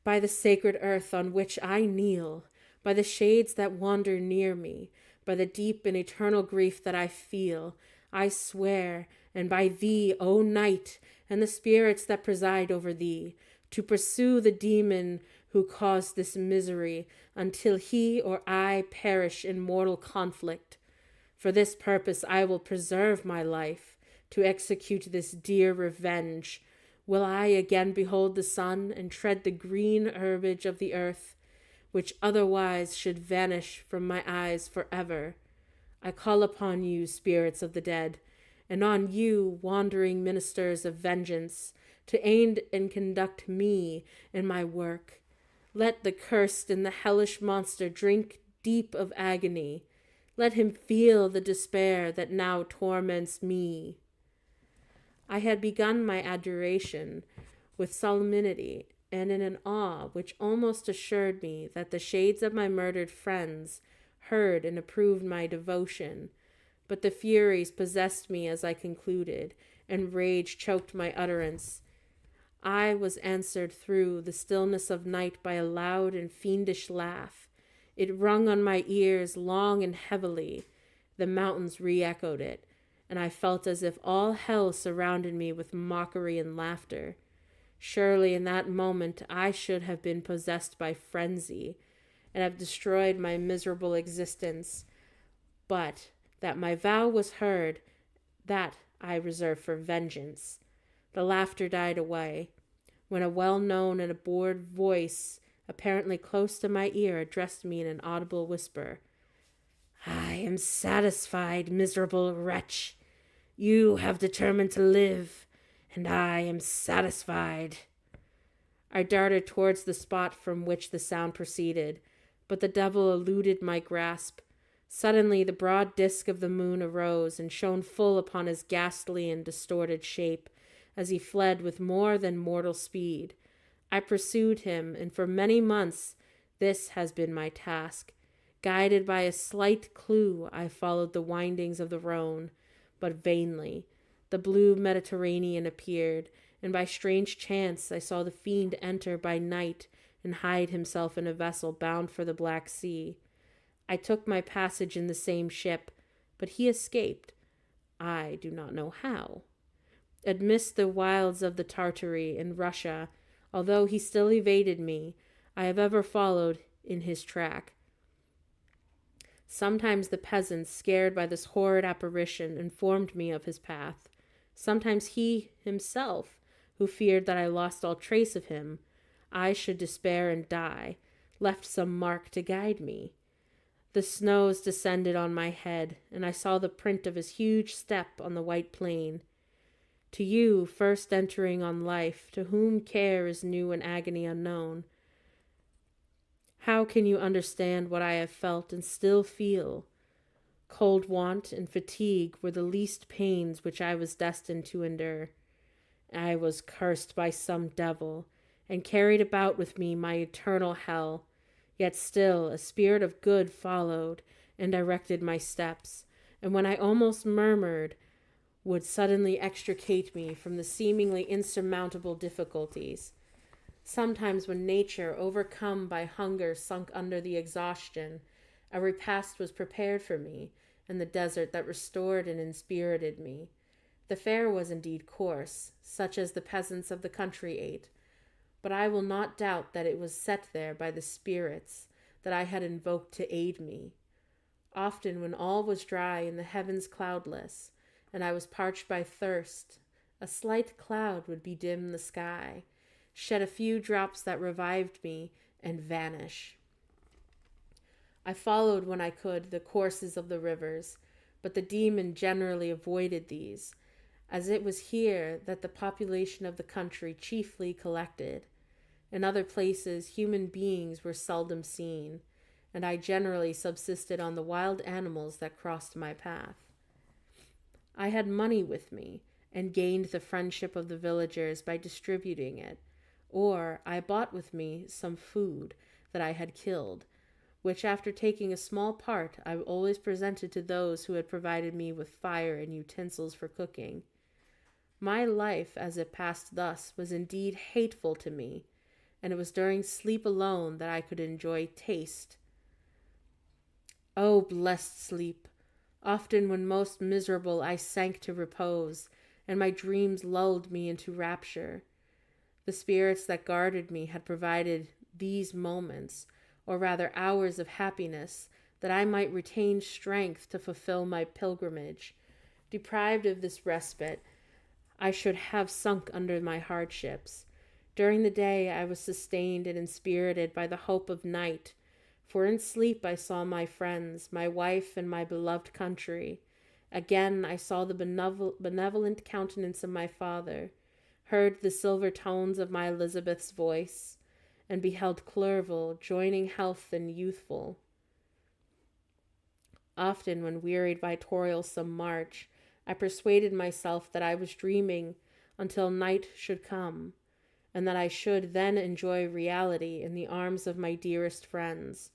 Speaker 1: "By the sacred earth on which I kneel, by the shades that wander near me, by the deep and eternal grief that I feel, I swear, and by thee, O night, and the spirits that preside over thee, to pursue the demon who caused this misery until he or I perish in mortal conflict. For this purpose I will preserve my life, to execute this dear revenge. Will I again behold the sun, and tread the green herbage of the earth, which otherwise should vanish from my eyes forever? I call upon you, spirits of the dead, and on you, wandering ministers of vengeance, to aid and conduct me in my work. Let the cursed and the hellish monster drink deep of agony. Let him feel the despair that now torments me. I had begun my adoration with solemnity and in an awe which almost assured me that the shades of my murdered friends heard and approved my devotion. But the furies possessed me as I concluded, and rage choked my utterance. I was answered through the stillness of night by a loud and fiendish laugh. It rung on my ears long and heavily. The mountains re-echoed it, and I felt as if all hell surrounded me with mockery and laughter. Surely in that moment I should have been possessed by frenzy, and have destroyed my miserable existence. But that my vow was heard, that I reserve for vengeance. The laughter died away, when a well-known and a bored voice, apparently close to my ear, addressed me in an audible whisper. I am satisfied, miserable wretch. You have determined to live, and I am satisfied. I darted towards the spot from which the sound proceeded, but the devil eluded my grasp. Suddenly the broad disk of the moon arose and shone full upon his ghastly and distorted shape, as he fled with more than mortal speed. I pursued him, and for many months this has been my task. Guided by a slight clue, I followed the windings of the Rhone, but vainly. The blue Mediterranean appeared, and by strange chance I saw the fiend enter by night and hide himself in a vessel bound for the Black Sea. I took my passage in the same ship, but he escaped. I do not know how. Amidst the wilds of the Tartary in Russia, although he still evaded me, I have ever followed in his track. Sometimes the peasants, scared by this horrid apparition, informed me of his path. Sometimes he himself, who feared that I lost all trace of him, I should despair and die, left some mark to guide me. The snows descended on my head, and I saw the print of his huge step on the white plain. To you, first entering on life, to whom care is new and agony unknown, how can you understand what I have felt and still feel? Cold, want, and fatigue were the least pains which I was destined to endure. I was cursed by some devil, and carried about with me my eternal hell. Yet still a spirit of good followed and directed my steps, and when I almost murmured, would suddenly extricate me from the seemingly insurmountable difficulties. Sometimes when nature, overcome by hunger, sunk under the exhaustion, a repast was prepared for me in the desert that restored and inspirited me. The fare was indeed coarse, such as the peasants of the country ate, but I will not doubt that it was set there by the spirits that I had invoked to aid me. Often when all was dry and the heavens cloudless, and I was parched by thirst, a slight cloud would bedim the sky, shed a few drops that revived me, and vanish. I followed when I could the courses of the rivers, but the demon generally avoided these, as it was here that the population of the country chiefly collected. In other places human beings were seldom seen, and I generally subsisted on the wild animals that crossed my path. I had money with me, and gained the friendship of the villagers by distributing it, or I bought with me some food that I had killed, which after taking a small part I always presented to those who had provided me with fire and utensils for cooking. My life, as it passed thus, was indeed hateful to me, and it was during sleep alone that I could enjoy taste. Oh, blessed sleep! Often when most miserable I sank to repose, and my dreams lulled me into rapture. The spirits that guarded me had provided these moments, or rather hours of happiness, that I might retain strength to fulfill my pilgrimage. Deprived of this respite, I should have sunk under my hardships. During the day I was sustained and inspirited by the hope of night, for in sleep I saw my friends, my wife, and my beloved country. Again I saw the benevolent countenance of my father, heard the silver tones of my Elizabeth's voice, and beheld Clerval joining health and youthful. Often, when wearied by toilsome march, I persuaded myself that I was dreaming until night should come, and that I should then enjoy reality in the arms of my dearest friends.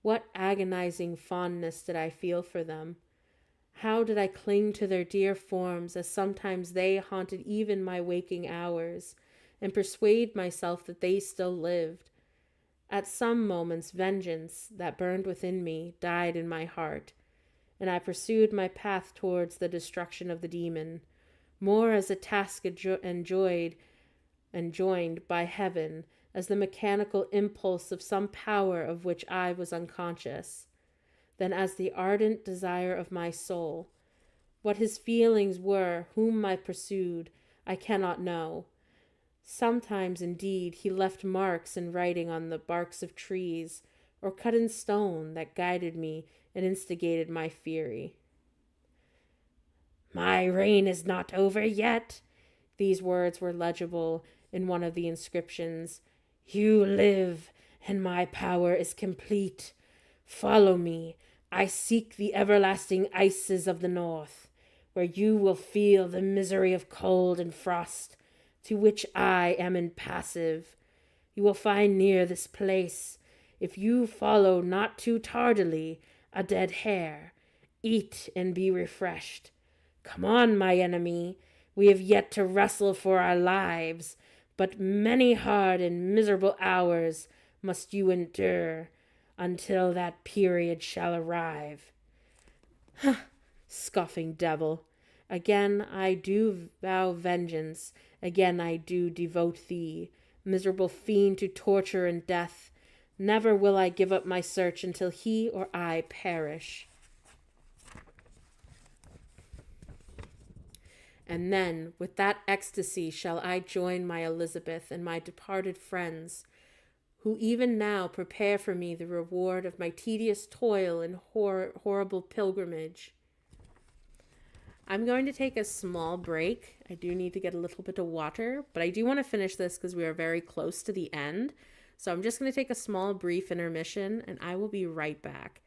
Speaker 1: What agonizing fondness did I feel for them! How did I cling to their dear forms, as sometimes they haunted even my waking hours, and persuade myself that they still lived. At some moments vengeance, that burned within me, died in my heart, and I pursued my path towards the destruction of the demon, more as a task enjoined by heaven, as the mechanical impulse of some power of which I was unconscious, than as the ardent desire of my soul. What his feelings were, whom I pursued, I cannot know. Sometimes, indeed, he left marks in writing on the barks of trees, or cut in stone, that guided me and instigated my fury. My reign is not over yet. These words were legible in one of the inscriptions. You live, and my power is complete. Follow me. I seek the everlasting ices of the north, where you will feel the misery of cold and frost, to which I am impassive. You will find near this place, if you follow not too tardily, a dead hare. Eat and be refreshed. Come on, my enemy. We have yet to wrestle for our lives, but many hard and miserable hours must you endure until that period shall arrive. Scoffing devil, again I do vow vengeance, again I do devote thee, miserable fiend to torture and death. Never will I give up my search until he or I perish. And then, with that ecstasy, shall I join my Elizabeth and my departed friends, who even now prepare for me the reward of my tedious toil and horrible pilgrimage. I'm going to take a small break. I do need to get a little bit of water, but I do want to finish this because we are very close to the end. So I'm just going to take a small brief intermission, and I will be right back.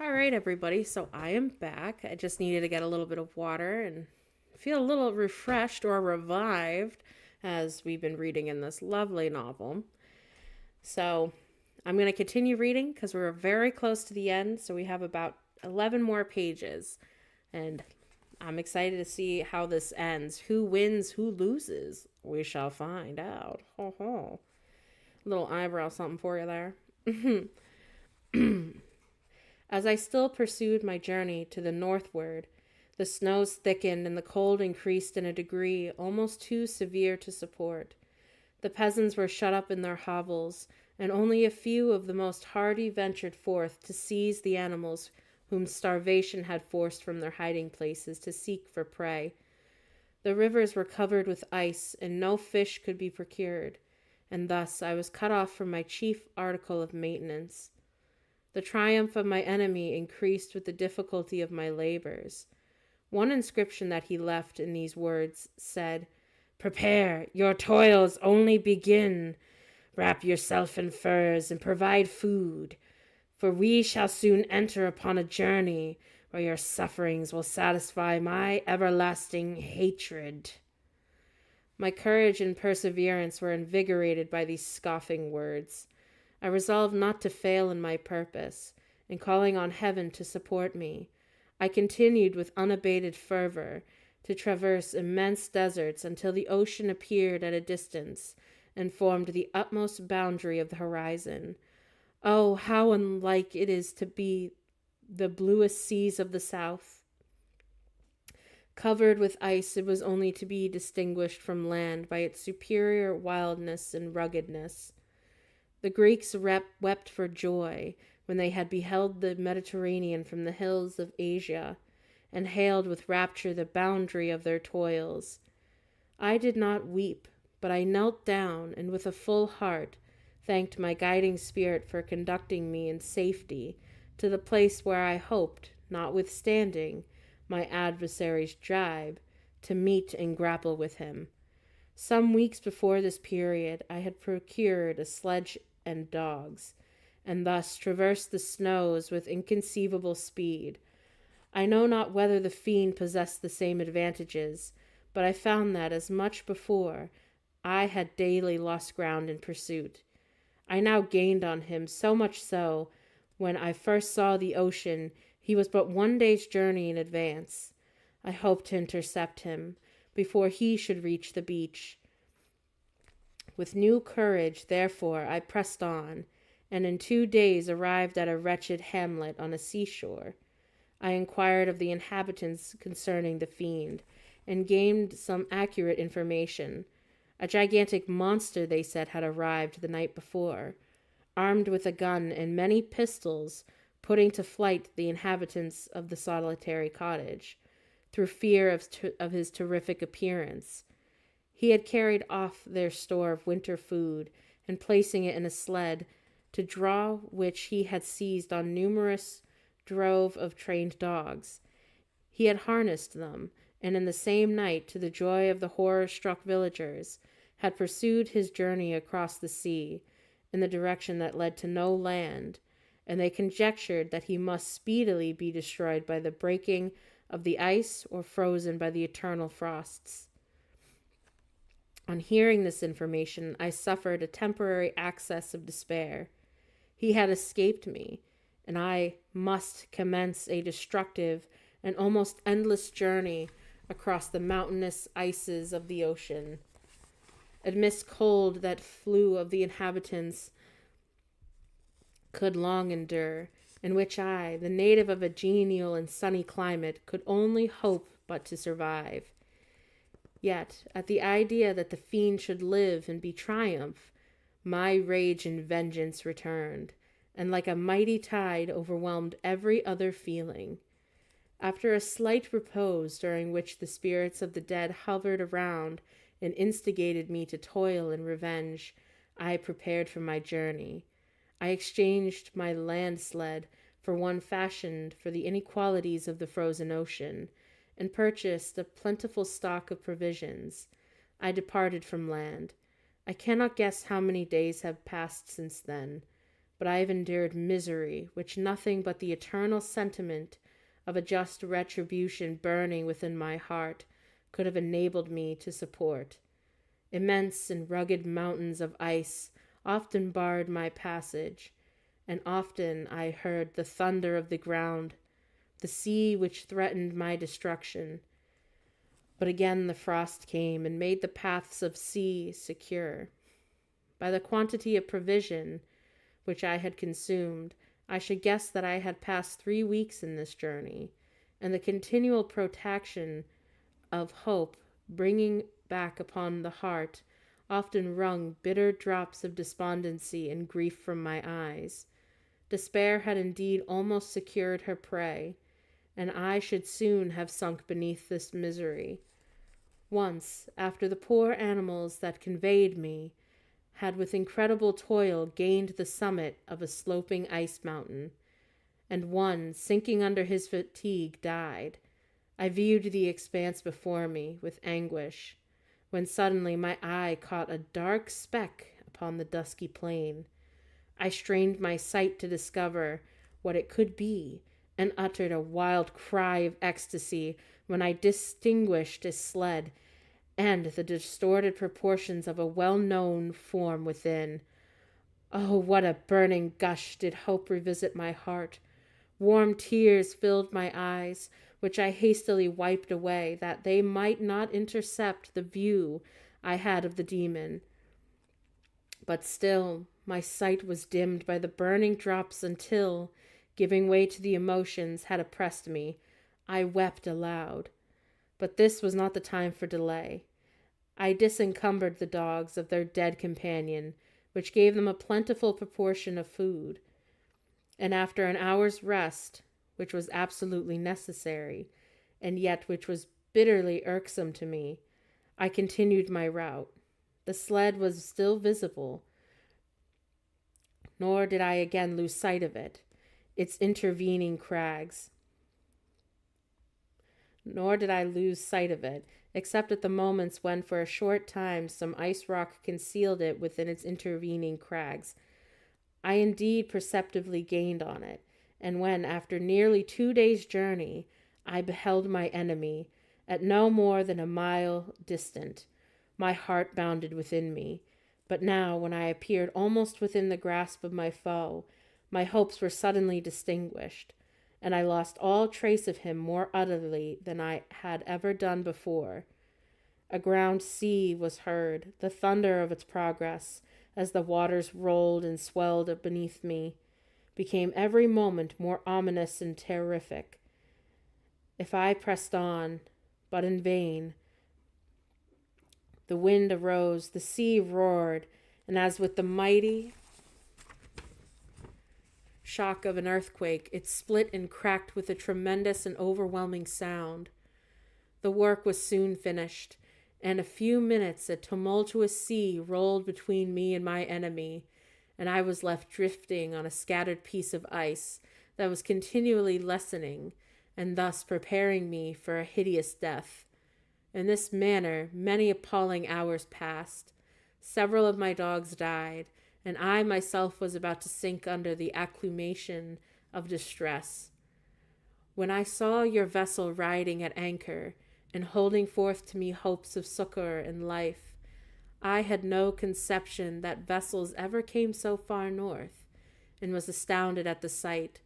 Speaker 1: All right, everybody. So I am back. I just needed to get a little bit of water and feel a little refreshed or revived as we've been reading in this lovely novel. So I'm going to continue reading because we're very close to the end. So we have about 11 more pages. And I'm excited to see how this ends. Who wins, who loses? We shall find out. Ho ho. Little eyebrow something for you there. As I still pursued my journey to the northward, the snows thickened and the cold increased in a degree almost too severe to support. The peasants were shut up in their hovels, and only a few of the most hardy ventured forth to seize the animals whom starvation had forced from their hiding places to seek for prey. The rivers were covered with ice, and no fish could be procured, and thus I was cut off from my chief article of maintenance. The triumph of my enemy increased with the difficulty of my labors. One inscription that he left in these words said, "Prepare, your toils only begin. Wrap yourself in furs and provide food, for we shall soon enter upon a journey where your sufferings will satisfy my everlasting hatred." My courage and perseverance were invigorated by these scoffing words. I resolved not to fail in my purpose, and calling on heaven to support me, I continued with unabated fervor to traverse immense deserts until the ocean appeared at a distance and formed the utmost boundary of the horizon. Oh, how unlike it is to be the bluest seas of the south! Covered with ice, it was only to be distinguished from land by its superior wildness and ruggedness. The Greeks wept for joy when they had beheld the Mediterranean from the hills of Asia, and hailed with rapture the boundary of their toils. I did not weep, but I knelt down, and with a full heart thanked my guiding spirit for conducting me in safety to the place where I hoped, notwithstanding my adversary's jibe, to meet and grapple with him. Some weeks before this period, I had procured a sledge and dogs, and thus traversed the snows with inconceivable speed. I know not whether the fiend possessed the same advantages, but I found that, as much before, I had daily lost ground in pursuit. I now gained on him, so much so, when I first saw the ocean, he was but 1 day's journey in advance. I hoped to intercept him before he should reach the beach. With new courage, therefore, I pressed on, and in 2 days arrived at a wretched hamlet on a seashore. I inquired of the inhabitants concerning the fiend, and gained some accurate information. A gigantic monster, they said, had arrived the night before, armed with a gun and many pistols, putting to flight the inhabitants of the solitary cottage, through fear of his terrific appearance. He had carried off their store of winter food, and placing it in a sled, to draw which he had seized on numerous drove of trained dogs. He had harnessed them, and in the same night, to the joy of the horror-struck villagers, had pursued his journey across the sea, in the direction that led to no land, and they conjectured that he must speedily be destroyed by the breaking of the ice or frozen by the eternal frosts. On hearing this information, I suffered a temporary access of despair. He had escaped me, and I must commence a destructive and almost endless journey across the mountainous ices of the ocean. Amidst cold that few of the inhabitants could long endure, in which I, the native of a genial and sunny climate, could only hope but to survive. Yet, at the idea that the fiend should live and be triumph, my rage and vengeance returned, and like a mighty tide overwhelmed every other feeling. After a slight repose, during which the spirits of the dead hovered around and instigated me to toil and revenge, I prepared for my journey. I exchanged my land sled for one fashioned for the inequalities of the frozen ocean, and purchased a plentiful stock of provisions. I departed from land. I cannot guess how many days have passed since then. but I have endured misery which nothing but the eternal sentiment of a just retribution burning within my heart could have enabled me to support. Immense and rugged mountains of ice often barred my passage, and often I heard the thunder of the ground, the sea which threatened my destruction. But again the frost came and made the paths of sea secure. By the quantity of provision which I had consumed, I should guess that I had passed 3 weeks in this journey, and the continual protraction of hope bringing back upon the heart often wrung bitter drops of despondency and grief from my eyes. Despair had indeed almost secured her prey, and I should soon have sunk beneath this misery. Once, after the poor animals that conveyed me had with incredible toil gained the summit of a sloping ice mountain, and one, sinking under his fatigue, died, I viewed the expanse before me with anguish, when suddenly my eye caught a dark speck upon the dusky plain. I strained my sight to discover what it could be, and uttered a wild cry of ecstasy when I distinguished a sled and the distorted proportions of a well-known form within. Oh, what a burning gush did hope revisit my heart! Warm tears filled my eyes, which I hastily wiped away, that they might not intercept the view I had of the demon. But still my sight was dimmed by the burning drops until, giving way to the emotions had oppressed me, I wept aloud. But this was not the time for delay. I disencumbered the dogs of their dead companion, which gave them a plentiful proportion of food, and after an hour's rest, which was absolutely necessary, and yet which was bitterly irksome to me, I continued my route. The sled was still visible, nor did I again lose sight of it, its intervening crags. Except at the moments when for a short time some ice rock concealed it within its intervening crags. I indeed perceptibly gained on it, and when, after nearly 2 days' journey, I beheld my enemy, at no more than a mile distant, my heart bounded within me. But now, when I appeared almost within the grasp of my foe, my hopes were suddenly extinguished, and I lost all trace of him more utterly than I had ever done before. A ground sea was heard, the thunder of its progress, as the waters rolled and swelled beneath me, became every moment more ominous and terrific. If I pressed on, but in vain, the wind arose, the sea roared, and as with the mighty shock of an earthquake, it split and cracked with a tremendous and overwhelming sound. The work was soon finished. In a few minutes a tumultuous sea rolled between me and my enemy, and I was left drifting on a scattered piece of ice that was continually lessening, and thus preparing me for a hideous death. In this manner many appalling hours passed. Several of my dogs died, and I myself was about to sink under the accumulation of distress, when I saw your vessel riding at anchor, and holding forth to me hopes of succor and life. I had no conception that vessels ever came so far north, and was astounded at the sight.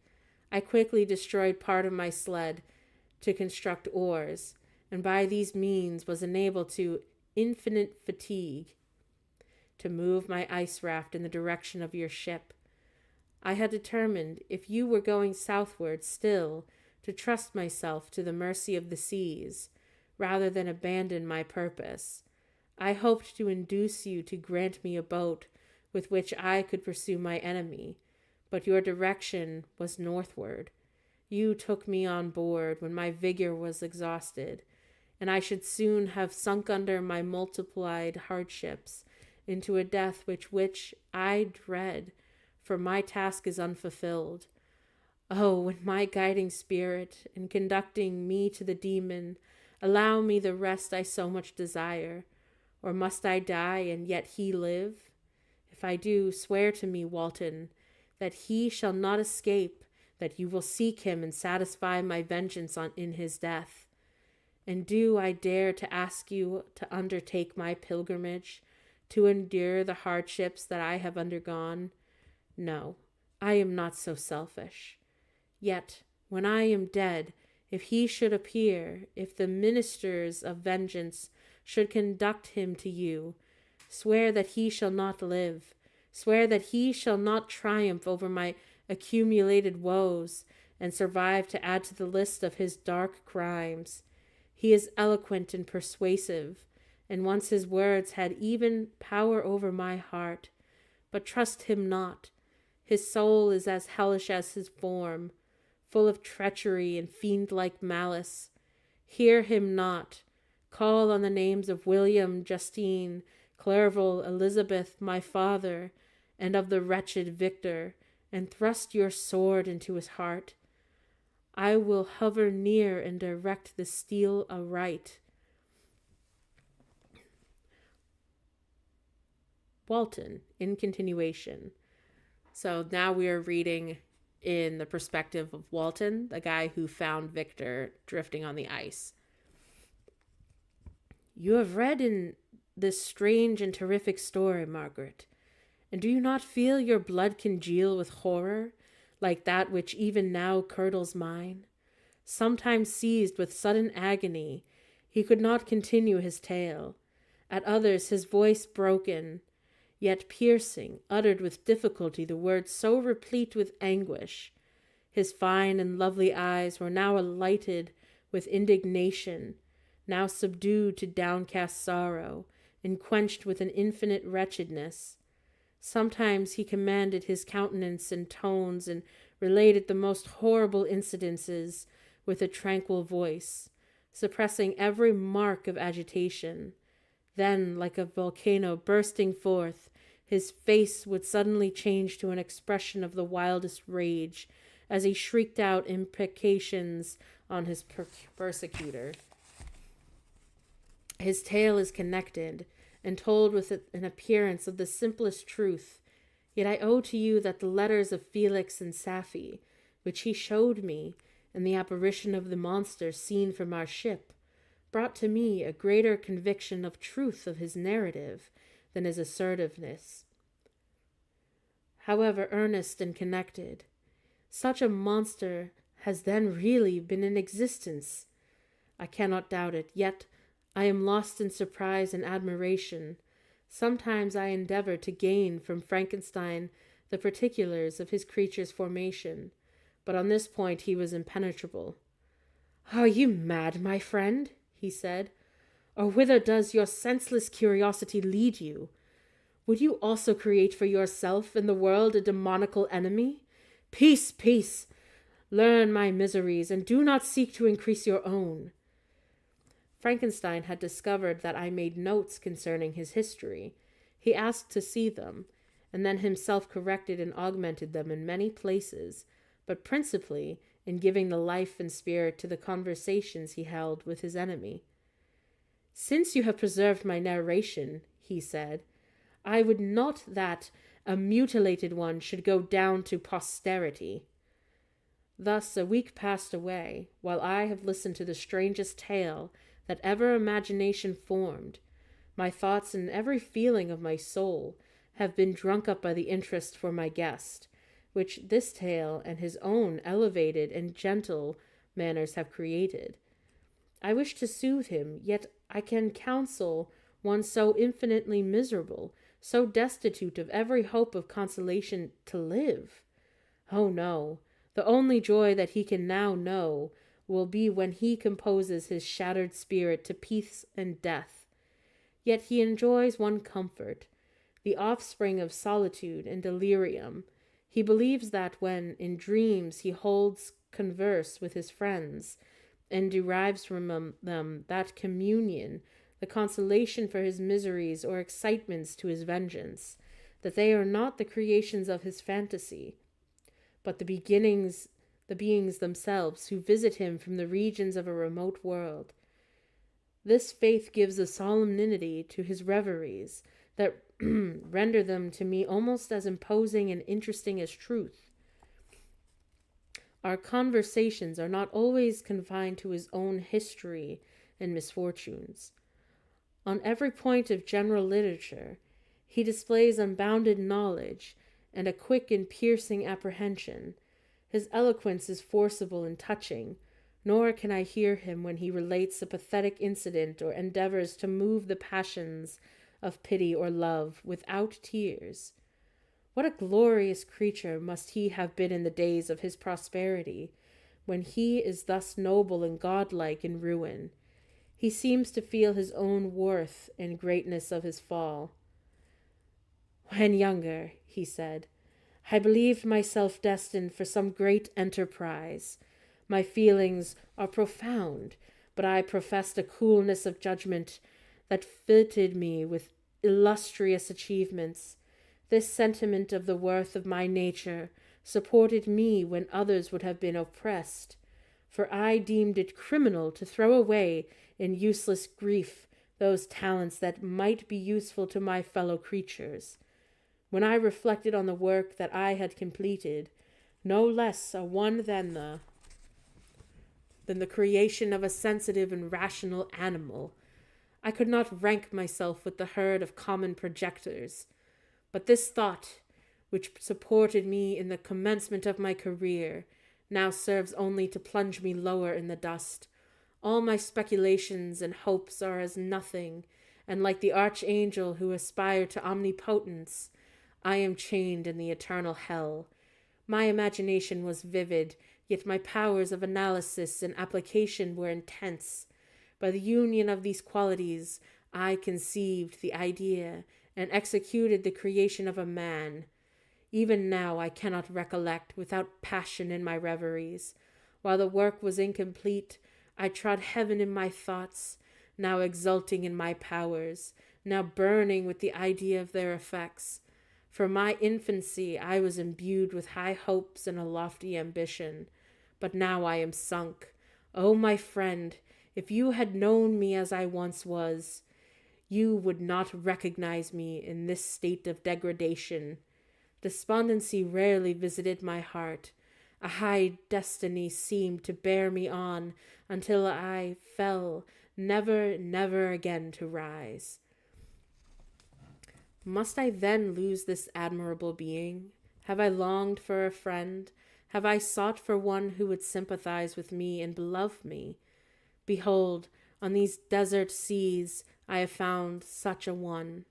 Speaker 1: I quickly destroyed part of my sled to construct oars, and by these means was enabled to infinite fatigue to move my ice raft in the direction of your ship. I had determined, if you were going southward still, to trust myself to the mercy of the seas, rather than abandon my purpose. I hoped to induce you to grant me a boat with which I could pursue my enemy, but your direction was northward. You took me on board when my vigor was exhausted, and I should soon have sunk under my multiplied hardships into a death which I dread, for my task is unfulfilled. Oh, when my guiding spirit, in conducting me to the demon, allow me the rest I so much desire, or must I die and yet he live? If I do, swear to me, Walton, that he shall not escape, that you will seek him and satisfy my vengeance in his death. And do I dare to ask you to undertake my pilgrimage, to endure the hardships that I have undergone? No, I am not so selfish. Yet, when I am dead, if he should appear, if the ministers of vengeance should conduct him to you, swear that he shall not live. Swear that he shall not triumph over my accumulated woes and survive to add to the list of his dark crimes. He is eloquent and persuasive, and once his words had even power over my heart. But trust him not. His soul is as hellish as his form, full of treachery and fiend-like malice. Hear him not. Call on the names of William, Justine, Clerval, Elizabeth, my father, and of the wretched Victor, and thrust your sword into his heart. I will hover near and direct the steel aright. Walton, in continuation. So now we are reading in the perspective of Walton, the guy who found Victor drifting on the ice. You have read in this strange and terrific story, Margaret, and do you not feel your blood congeal with horror, like that which even now curdles mine? Sometimes seized with sudden agony, he could not continue his tale. At others his voice broken, yet piercing, uttered with difficulty the words so replete with anguish. His fine and lovely eyes were now alighted with indignation, now subdued to downcast sorrow, and quenched with an infinite wretchedness. Sometimes he commanded his countenance and tones, and related the most horrible incidences with a tranquil voice, suppressing every mark of agitation. Then, like a volcano bursting forth, his face would suddenly change to an expression of the wildest rage, as he shrieked out imprecations on his persecutor. His tale is connected, and told with an appearance of the simplest truth. Yet I owe to you that the letters of Felix and Safie, which he showed me, and the apparition of the monster seen from our ship, brought to me a greater conviction of truth of his narrative than his assertiveness, however earnest and connected. Such a monster has then really been in existence. I cannot doubt it, yet I am lost in surprise and admiration. Sometimes I endeavor to gain from Frankenstein the particulars of his creature's formation, but on this point he was impenetrable. Are you mad, my friend? He said. Or whither does your senseless curiosity lead you? Would you also create for yourself and the world a demoniacal enemy? Peace, peace! Learn my miseries, and do not seek to increase your own. Frankenstein had discovered that I made notes concerning his history. He asked to see them, and then himself corrected and augmented them in many places, but principally in giving the life and spirit to the conversations he held with his enemy. Since you have preserved my narration, he said, I would not that a mutilated one should go down to posterity. Thus a week passed away, while I have listened to the strangest tale that ever imagination formed. My thoughts and every feeling of my soul have been drunk up by the interest for my guest, which this tale and his own elevated and gentle manners have created. I wish to soothe him, yet I can counsel one so infinitely miserable, so destitute of every hope of consolation, to live. Oh no, the only joy that he can now know will be when he composes his shattered spirit to peace and death. Yet he enjoys one comfort, the offspring of solitude and delirium. He believes that when, in dreams, he holds converse with his friends, and derives from them that communion, the consolation for his miseries or excitements to his vengeance, that they are not the creations of his fantasy, but the beings themselves who visit him from the regions of a remote world. This faith gives a solemnity to his reveries that render them to me almost as imposing and interesting as truth. Our conversations are not always confined to his own history and misfortunes. On every point of general literature, he displays unbounded knowledge and a quick and piercing apprehension. His eloquence is forcible and touching, nor can I hear him when he relates a pathetic incident or endeavors to move the passions of pity or love without tears. What a glorious creature must he have been in the days of his prosperity, when he is thus noble and godlike in ruin. He seems to feel his own worth and greatness of his fall. When younger, he said, I believed myself destined for some great enterprise. My feelings are profound, but I professed a coolness of judgment that fitted me with illustrious achievements. This sentiment of the worth of my nature supported me when others would have been oppressed, for I deemed it criminal to throw away in useless grief those talents that might be useful to my fellow creatures. When I reflected on the work that I had completed, no less a one than the creation of a sensitive and rational animal, I could not rank myself with the herd of common projectors. But this thought, which supported me in the commencement of my career, now serves only to plunge me lower in the dust. All my speculations and hopes are as nothing, and like the archangel who aspired to omnipotence, I am chained in the eternal hell. My imagination was vivid, yet my powers of analysis and application were intense. By the union of these qualities, I conceived the idea and executed the creation of a man. Even now I cannot recollect without passion in my reveries. While the work was incomplete, I trod heaven in my thoughts, now exulting in my powers, now burning with the idea of their effects. From my infancy I was imbued with high hopes and a lofty ambition, but now I am sunk. O my friend, if you had known me as I once was, you would not recognize me in this state of degradation. Despondency rarely visited my heart. A high destiny seemed to bear me on until I fell, never again to rise. Must I then lose this admirable being? Have I longed for a friend? Have I sought for one who would sympathize with me and love me? Behold, on these desert seas I have found such a one.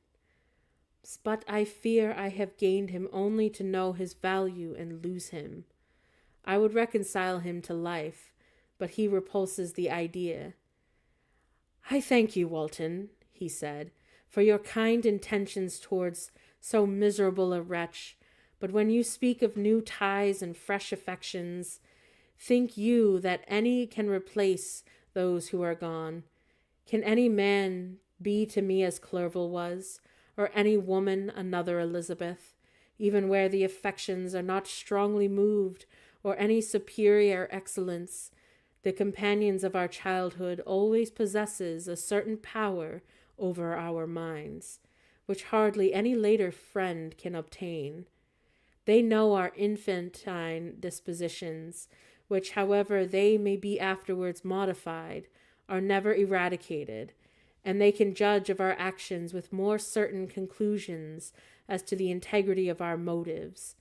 Speaker 1: But I fear I have gained him only to know his value and lose him. I would reconcile him to life, but he repulses the idea. I thank you, Walton, he said, for your kind intentions towards so miserable a wretch, but when you speak of new ties and fresh affections, think you that any can replace those who are gone? Can any man be to me as Clerval was, or any woman another Elizabeth, even where the affections are not strongly moved, or any superior excellence? The companions of our childhood always possesses a certain power over our minds, which hardly any later friend can obtain. They know our infantine dispositions, which, however they may be afterwards modified, are never eradicated, and they can judge of our actions with more certain conclusions as to the integrity of our motives.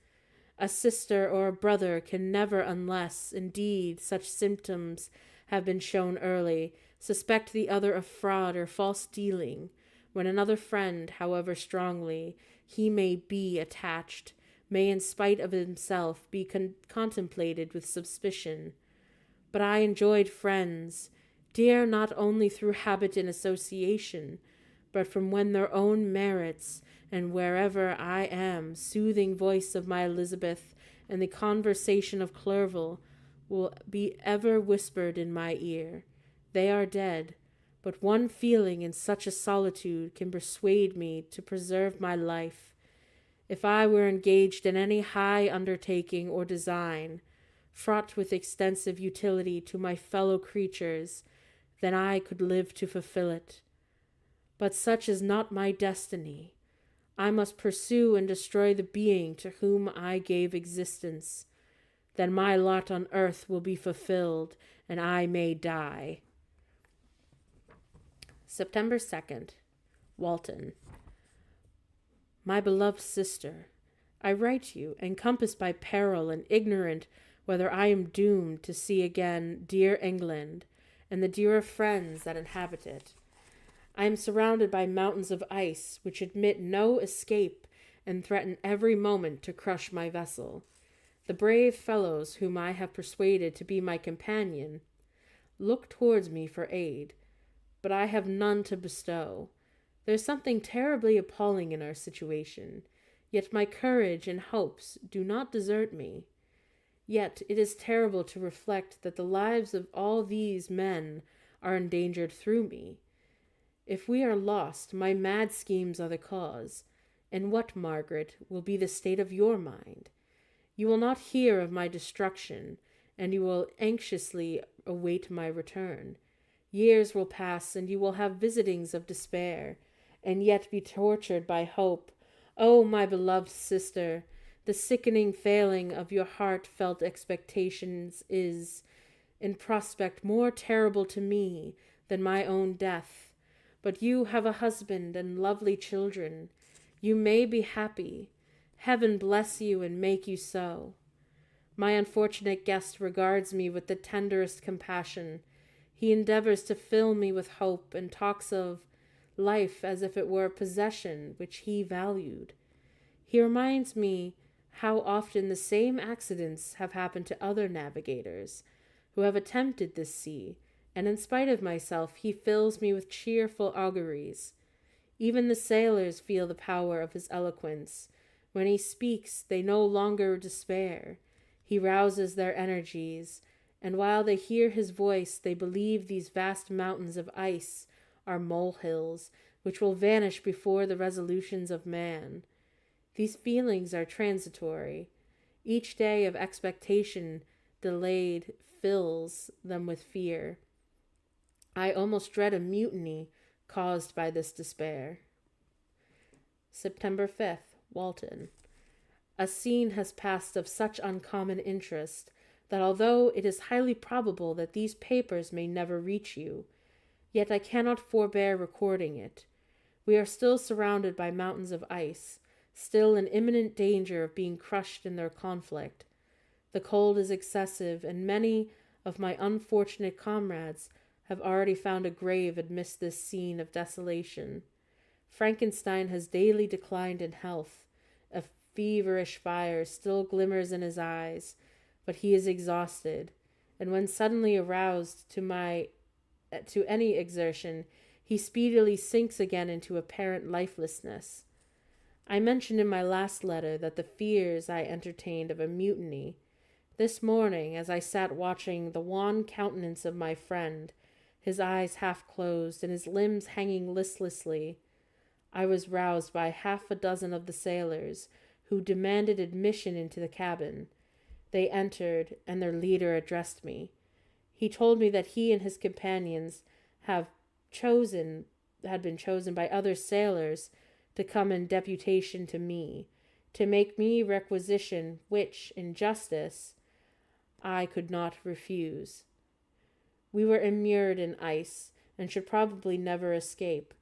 Speaker 1: A sister or a brother can never, unless, indeed, such symptoms have been shown early, suspect the other of fraud or false dealing, when another friend, however strongly he may be attached, may in spite of himself be contemplated with suspicion. But I enjoyed friends, dear not only through habit and association, but from when their own merits, and wherever I am, soothing voice of my Elizabeth and the conversation of Clerval will be ever whispered in my ear. They are dead, but one feeling in such a solitude can persuade me to preserve my life. If I were engaged in any high undertaking or design, fraught with extensive utility to my fellow creatures, then I could live to fulfill it. But such is not my destiny. I must pursue and destroy the being to whom I gave existence. Then my lot on earth will be fulfilled, and I may die. September 2nd, Walton. My beloved sister, I write you, encompassed by peril and ignorant whether I am doomed to see again dear England and the dearer friends that inhabit it. I am surrounded by mountains of ice which admit no escape and threaten every moment to crush my vessel. The brave fellows whom I have persuaded to be my companion look towards me for aid, but I have none to bestow. There's something terribly appalling in our situation, yet my courage and hopes do not desert me. Yet it is terrible to reflect that the lives of all these men are endangered through me. If we are lost, my mad schemes are the cause. And what, Margaret, will be the state of your mind? You will not hear of my destruction, and you will anxiously await my return. Years will pass, and you will have visitings of despair, and yet be tortured by hope. Oh, my beloved sister, the sickening failing of your heartfelt expectations is, in prospect, more terrible to me than my own death. But you have a husband and lovely children. You may be happy. Heaven bless you and make you so. My unfortunate guest regards me with the tenderest compassion. He endeavors to fill me with hope and talks of life as if it were a possession which he valued. He reminds me how often the same accidents have happened to other navigators who have attempted this sea, and in spite of myself he fills me with cheerful auguries. Even the sailors feel the power of his eloquence. When he speaks, they no longer despair. He rouses their energies, and while they hear his voice, they believe these vast mountains of ice are molehills, which will vanish before the resolutions of man. These feelings are transitory. Each day of expectation delayed fills them with fear. I almost dread a mutiny caused by this despair. September 5th, Walton. A scene has passed of such uncommon interest that although it is highly probable that these papers may never reach you, yet I cannot forbear recording it. We are still surrounded by mountains of ice, still in imminent danger of being crushed in their conflict. The cold is excessive, and many of my unfortunate comrades have already found a grave amidst this scene of desolation. Frankenstein has daily declined in health. A feverish fire still glimmers in his eyes, but he is exhausted, and when suddenly aroused to any exertion, he speedily sinks again into apparent lifelessness. I mentioned in my last letter that the fears I entertained of a mutiny. This morning, as I sat watching the wan countenance of my friend, his eyes half closed and his limbs hanging listlessly, I was roused by half a dozen of the sailors, who demanded admission into the cabin. They entered, and their leader addressed me. He told me that he and his companions had been chosen by other sailors to come in deputation to me, to make me requisition which, in justice, I could not refuse. We were immured in ice, and should probably never escape,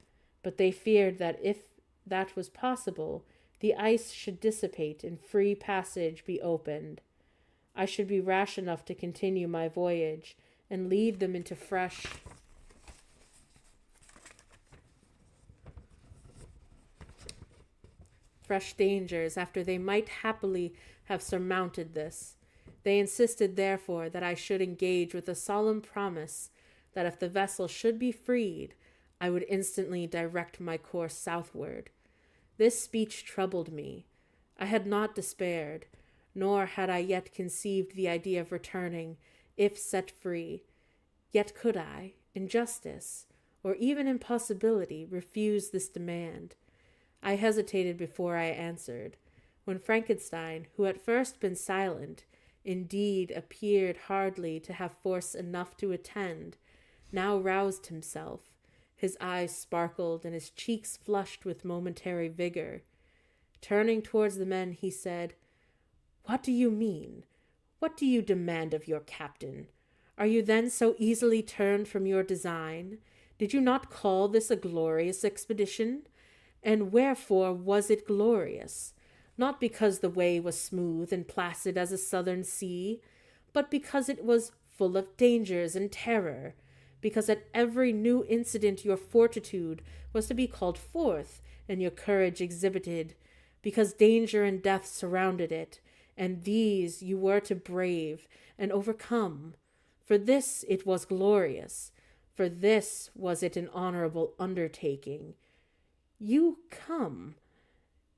Speaker 1: but they feared that if that was possible, the ice should dissipate and free passage be opened. I should be rash enough to continue my voyage and lead them into fresh dangers after they might happily have surmounted this. They insisted, therefore, that I should engage with a solemn promise that if the vessel should be freed, I would instantly direct my course southward. This speech troubled me. I had not despaired, nor had I yet conceived the idea of returning, if set free. Yet could I, in justice, or even in possibility, refuse this demand? I hesitated before I answered, when Frankenstein, who had first been silent, indeed appeared hardly to have force enough to attend, now roused himself. His eyes sparkled and his cheeks flushed with momentary vigor. Turning towards the men, he said, "What do you mean? What do you demand of your captain? Are you then so easily turned from your design? Did you not call this a glorious expedition? And wherefore was it glorious? Not because the way was smooth and placid as a southern sea, but because it was full of dangers and terror, because at every new incident your fortitude was to be called forth and your courage exhibited, because danger and death surrounded it, and these you were to brave and overcome. For this it was glorious, for this was it an honorable undertaking. You come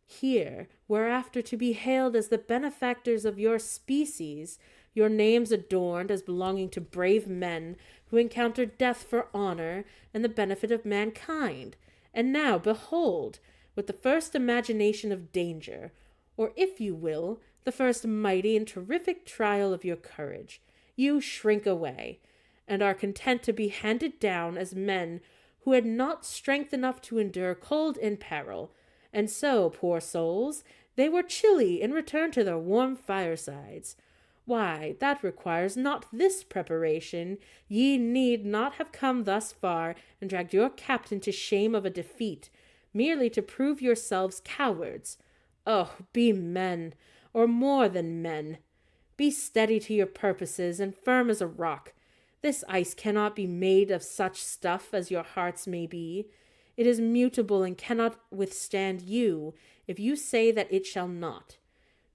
Speaker 1: here, whereafter to be hailed as the benefactors of your species, your names adorned as belonging to brave men who encountered death for honor and the benefit of mankind. And now, behold, with the first imagination of danger, or if you will, the first mighty and terrific trial of your courage, you shrink away, and are content to be handed down as men who had not strength enough to endure cold and peril, and so, poor souls, they were chilly and returned to their warm firesides. Why, that requires not this preparation. Ye need not have come thus far and dragged your captain to shame of a defeat, merely to prove yourselves cowards. Oh, be men, or more than men. Be steady to your purposes and firm as a rock. This ice cannot be made of such stuff as your hearts may be. It is mutable and cannot withstand you, if you say that it shall not.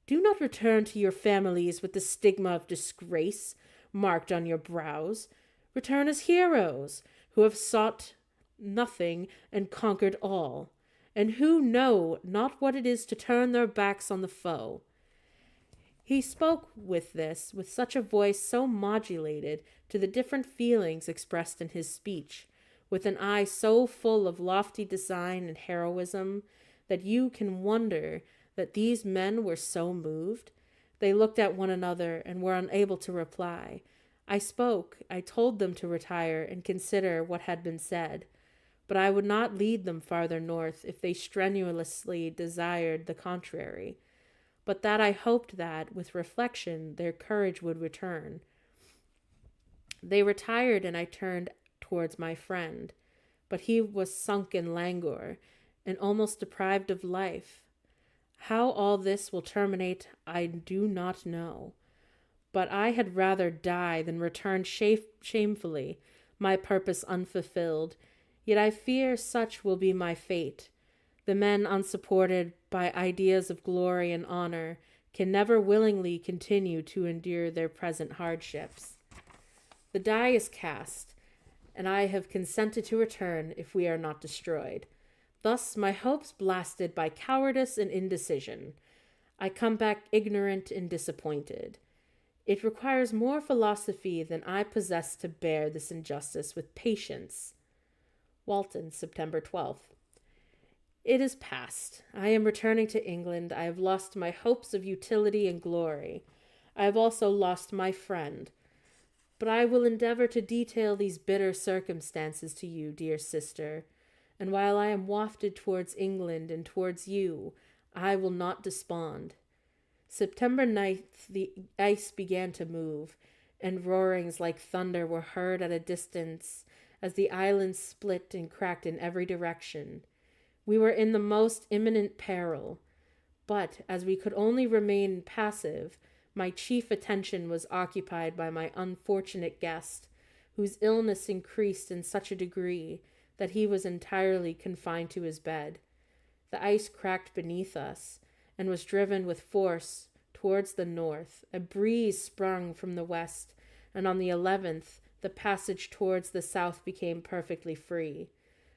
Speaker 1: Do not return to your families with the stigma of disgrace marked on your brows. Return as heroes, who have sought nothing and conquered all, and who know not what it is to turn their backs on the foe." He spoke with such a voice so modulated to the different feelings expressed in his speech, with an eye so full of lofty design and heroism, that you can wonder that these men were so moved. They looked at one another and were unable to reply. I spoke. I told them to retire and consider what had been said, but I would not lead them farther north if they strenuously desired the contrary, but that I hoped that, with reflection, their courage would return. They retired, and I turned towards my friend, but he was sunk in languor and almost deprived of life. How all this will terminate I do not know, but I had rather die than return shamefully, my purpose unfulfilled. Yet I fear such will be my fate. The men unsupported by ideas of glory and honor can never willingly continue to endure their present hardships. The die is cast, and I have consented to return if we are not destroyed. Thus my hopes blasted by cowardice and indecision. I come back ignorant and disappointed. It requires more philosophy than I possess to bear this injustice with patience. Walton, September 12th. It is past. I am returning to England. I have lost my hopes of utility and glory. I have also lost my friend. But I will endeavor to detail these bitter circumstances to you, dear sister, and while I am wafted towards England and towards you, I will not despond. September 9th, the ice began to move, and roarings like thunder were heard at a distance as the island split and cracked in every direction. We were in the most imminent peril, but as we could only remain passive, my chief attention was occupied by my unfortunate guest, whose illness increased in such a degree that he was entirely confined to his bed. The ice cracked beneath us, and was driven with force towards the north. A breeze sprung from the west, and on the 11th the passage towards the south became perfectly free.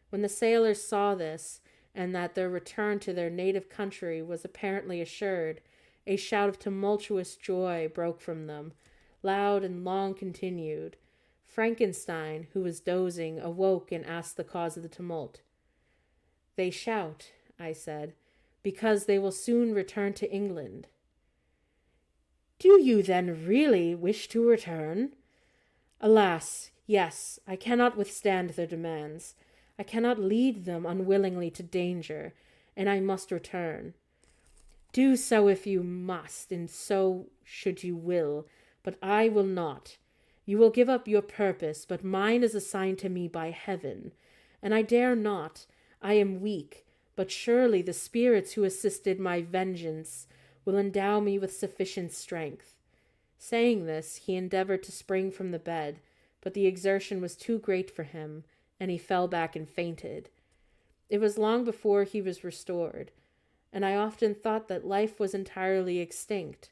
Speaker 1: When the sailors saw this, and that their return to their native country was apparently assured, a shout of tumultuous joy broke from them, loud and long continued. Frankenstein, who was dozing, awoke and asked the cause of the tumult. "They shout," I said, "because they will soon return to England." "Do you then really wish to return?" "Alas, yes, I cannot withstand their demands. I cannot lead them unwillingly to danger, and I must return. Do so if you must, and so should you will, but I will not. You will give up your purpose, but mine is assigned to me by heaven, and I dare not. I am weak, but surely the spirits who assisted my vengeance will endow me with sufficient strength. Saying this, he endeavored to spring from the bed, but the exertion was too great for him, and he fell back and fainted. It was long before he was restored, and I often thought that life was entirely extinct.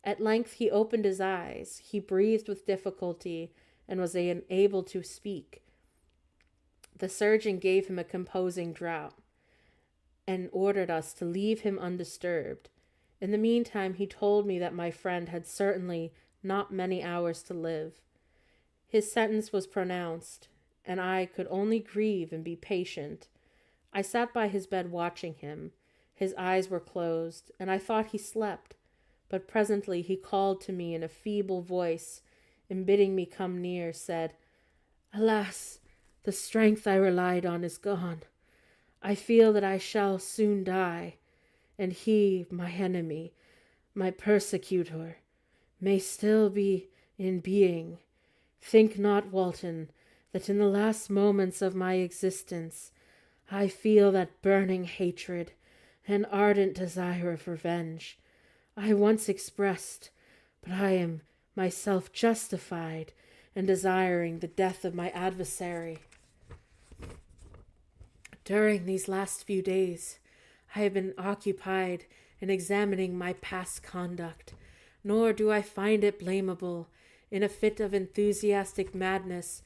Speaker 1: At length he opened his eyes. He breathed with difficulty and was unable to speak. The surgeon gave him a composing draught and ordered us to leave him undisturbed. In the meantime, he told me that my friend had certainly not many hours to live. His sentence was pronounced, and I could only grieve and be patient. I sat by his bed watching him. His eyes were closed, and I thought he slept. But presently he called to me in a feeble voice, and bidding me come near, said, "Alas, the strength I relied on is gone. I feel that I shall soon die, and he, my enemy, my persecutor, may still be in being. Think not, Walton, that in the last moments of my existence I feel that burning hatred and ardent desire of revenge I once expressed, but I am myself justified in desiring the death of my adversary. During these last few days, I have been occupied in examining my past conduct, nor do I find it blamable. In a fit of enthusiastic madness,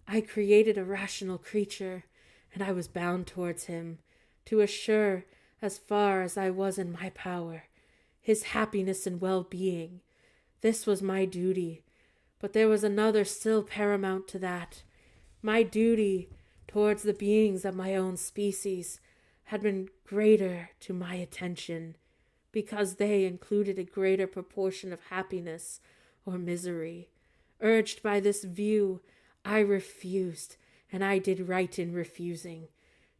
Speaker 1: I created a rational creature, and I was bound towards him, to assure, as far as I was in my power, his happiness and well-being. This was my duty, but there was another still paramount to that. My duty towards the beings of my own species had been greater to my attention, because they included a greater proportion of happiness or misery. Urged by this view, I refused, and I did right in refusing,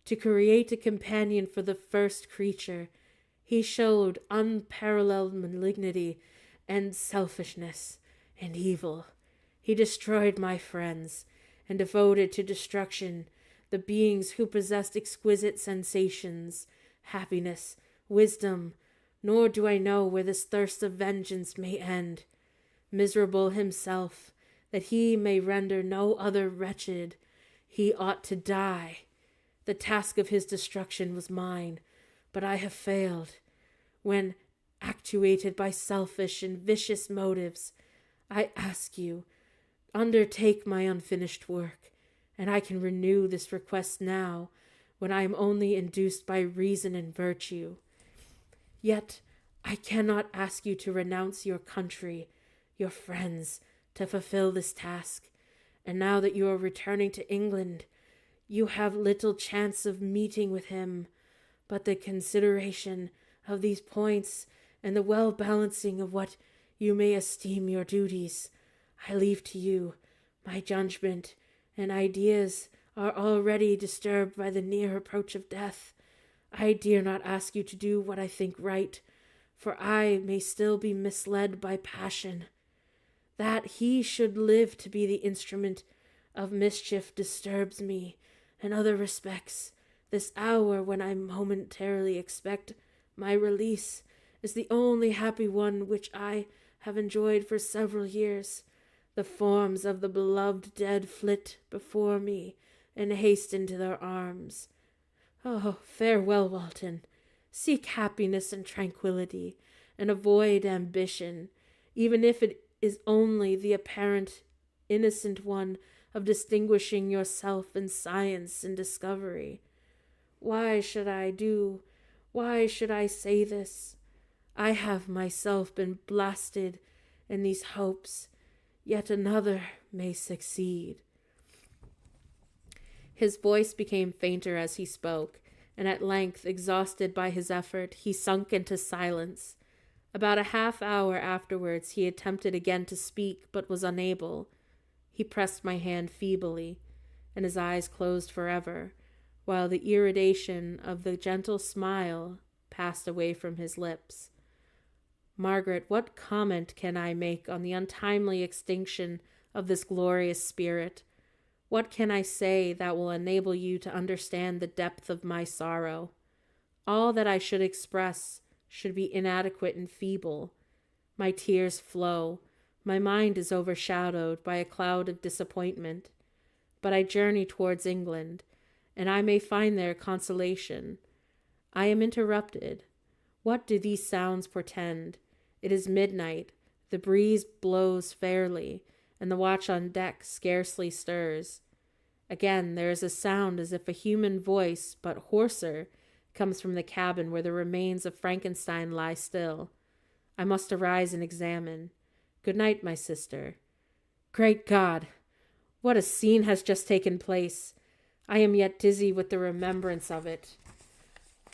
Speaker 1: to create a companion for the first creature. He showed unparalleled malignity and selfishness and evil. He destroyed my friends and devoted to destruction the beings who possessed exquisite sensations, happiness, wisdom, nor do I know where this thirst of vengeance may end. Miserable himself, that he may render no other wretched, he ought to die. The task of his destruction was mine, but I have failed. When, actuated by selfish and vicious motives, I ask you, undertake my unfinished work, and I can renew this request now, when I am only induced by reason and virtue. Yet I cannot ask you to renounce your country, your friends, to fulfill this task, and now that you are returning to England, you have little chance of meeting with him, but the consideration of these points and the well-balancing of what you may esteem your duties, I leave to you. My judgment and ideas are already disturbed by the near approach of death. I dare not ask you to do what I think right, for I may still be misled by passion. That he should live to be the instrument of mischief disturbs me in other respects. This hour when I momentarily expect my release is the only happy one which I have enjoyed for several years. The forms of the beloved dead flit before me and hasten to their arms. Oh, farewell, Walton. Seek happiness and tranquillity, and avoid ambition, even if it is only the apparent innocent one of distinguishing yourself in science and discovery. Why should I say this? I have myself been blasted in these hopes, yet another may succeed. His voice became fainter as he spoke, and at length, exhausted by his effort, he sunk into silence. About a half-hour afterwards he attempted again to speak, but was unable. He pressed my hand feebly, and his eyes closed forever, while the irritation of the gentle smile passed away from his lips. Margaret, what comment can I make on the untimely extinction of this glorious spirit? What can I say that will enable you to understand the depth of my sorrow? All that I should express should be inadequate and feeble. My tears flow. My mind is overshadowed by a cloud of disappointment. But I journey towards England, and I may find there consolation. I am interrupted. What do these sounds portend? It is midnight. The breeze blows fairly, and the watch on deck scarcely stirs. Again, there is a sound as if a human voice, but hoarser, comes from the cabin where the remains of Frankenstein lie still. I must arise and examine. Good night, my sister. Great God! What a scene has just taken place! I am yet dizzy with the remembrance of it.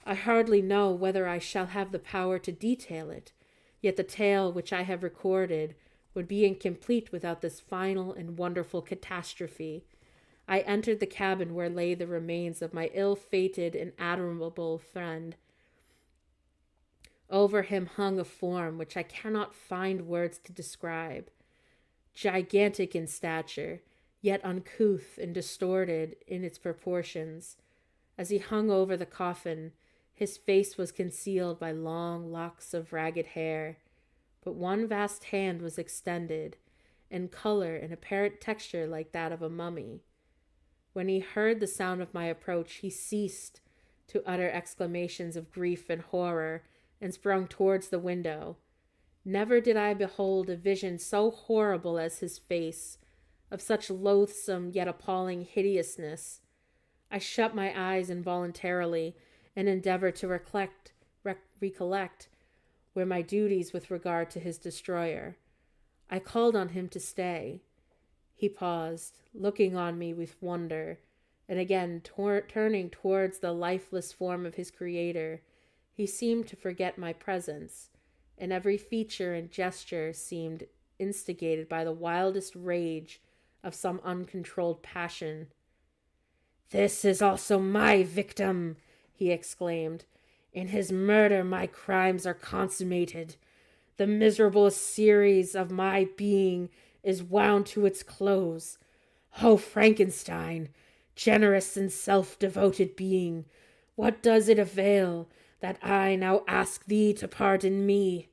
Speaker 1: I hardly know whether I shall have the power to detail it, yet the tale which I have recorded would be incomplete without this final and wonderful catastrophe. I entered the cabin where lay the remains of my ill-fated and admirable friend. Over him hung a form which I cannot find words to describe. Gigantic in stature, yet uncouth and distorted in its proportions. As he hung over the coffin, his face was concealed by long locks of ragged hair, but one vast hand was extended, and color and apparent texture like that of a mummy. When he heard the sound of my approach, he ceased to utter exclamations of grief and horror, and sprung towards the window. Never did I behold a vision so horrible as his face, of such loathsome yet appalling hideousness. I shut my eyes involuntarily, and endeavored to recollect were my duties with regard to his destroyer. I called on him to stay. He paused, looking on me with wonder, and again turning towards the lifeless form of his creator. He seemed to forget my presence, and every feature and gesture seemed instigated by the wildest rage of some uncontrolled passion. "This is also my victim," he exclaimed. "In his murder my crimes are consummated. The miserable series of my being is wound to its close. O Frankenstein, generous and self-devoted being, what does it avail that I now ask thee to pardon me?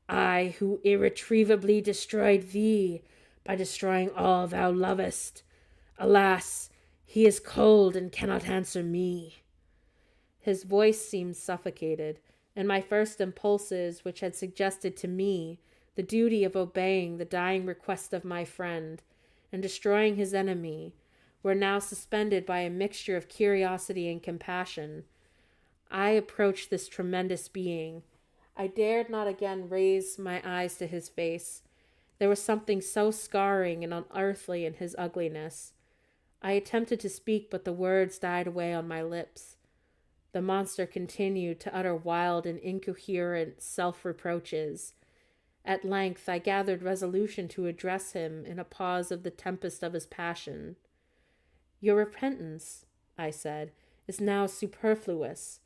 Speaker 1: I who irretrievably destroyed thee by destroying all thou lovest. Alas, he is cold and cannot answer me." His voice seemed suffocated, and my first impulses, which had suggested to me the duty of obeying the dying request of my friend and destroying his enemy, were now suspended by a mixture of curiosity and compassion. I approached this tremendous being. I dared not again raise my eyes to his face. There was something so scarring and unearthly in his ugliness. I attempted to speak, but the words died away on my lips. The monster continued to utter wild and incoherent self-reproaches. At length I gathered resolution to address him in a pause of the tempest of his passion. "Your repentance," I said, "is now superfluous.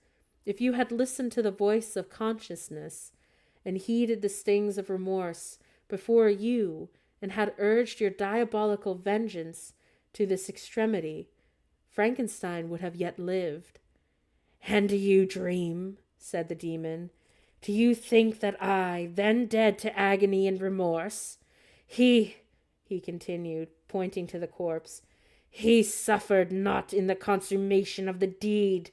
Speaker 1: If you had listened to the voice of consciousness and heeded the stings of remorse before you, and had urged your diabolical vengeance to this extremity, Frankenstein would have yet lived." "And do you dream?" said the demon. "Do you think that I, then dead to agony and remorse, he continued, pointing to the corpse, "he suffered not in the consummation of the deed.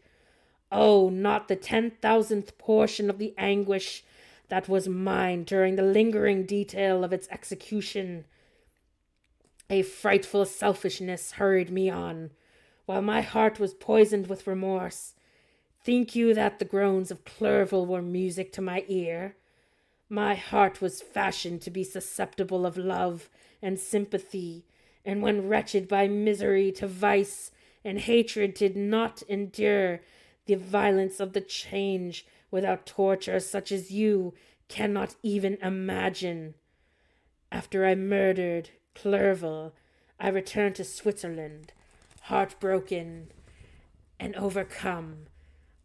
Speaker 1: Oh, not the 10,000th portion of the anguish that was mine during the lingering detail of its execution. A frightful selfishness hurried me on, while my heart was poisoned with remorse. Think you that the groans of Clerval were music to my ear? My heart was fashioned to be susceptible of love and sympathy, and when wretched by misery to vice and hatred did not endure the violence of the change without torture such as you cannot even imagine. After I murdered Clerval, I returned to Switzerland, heartbroken and overcome.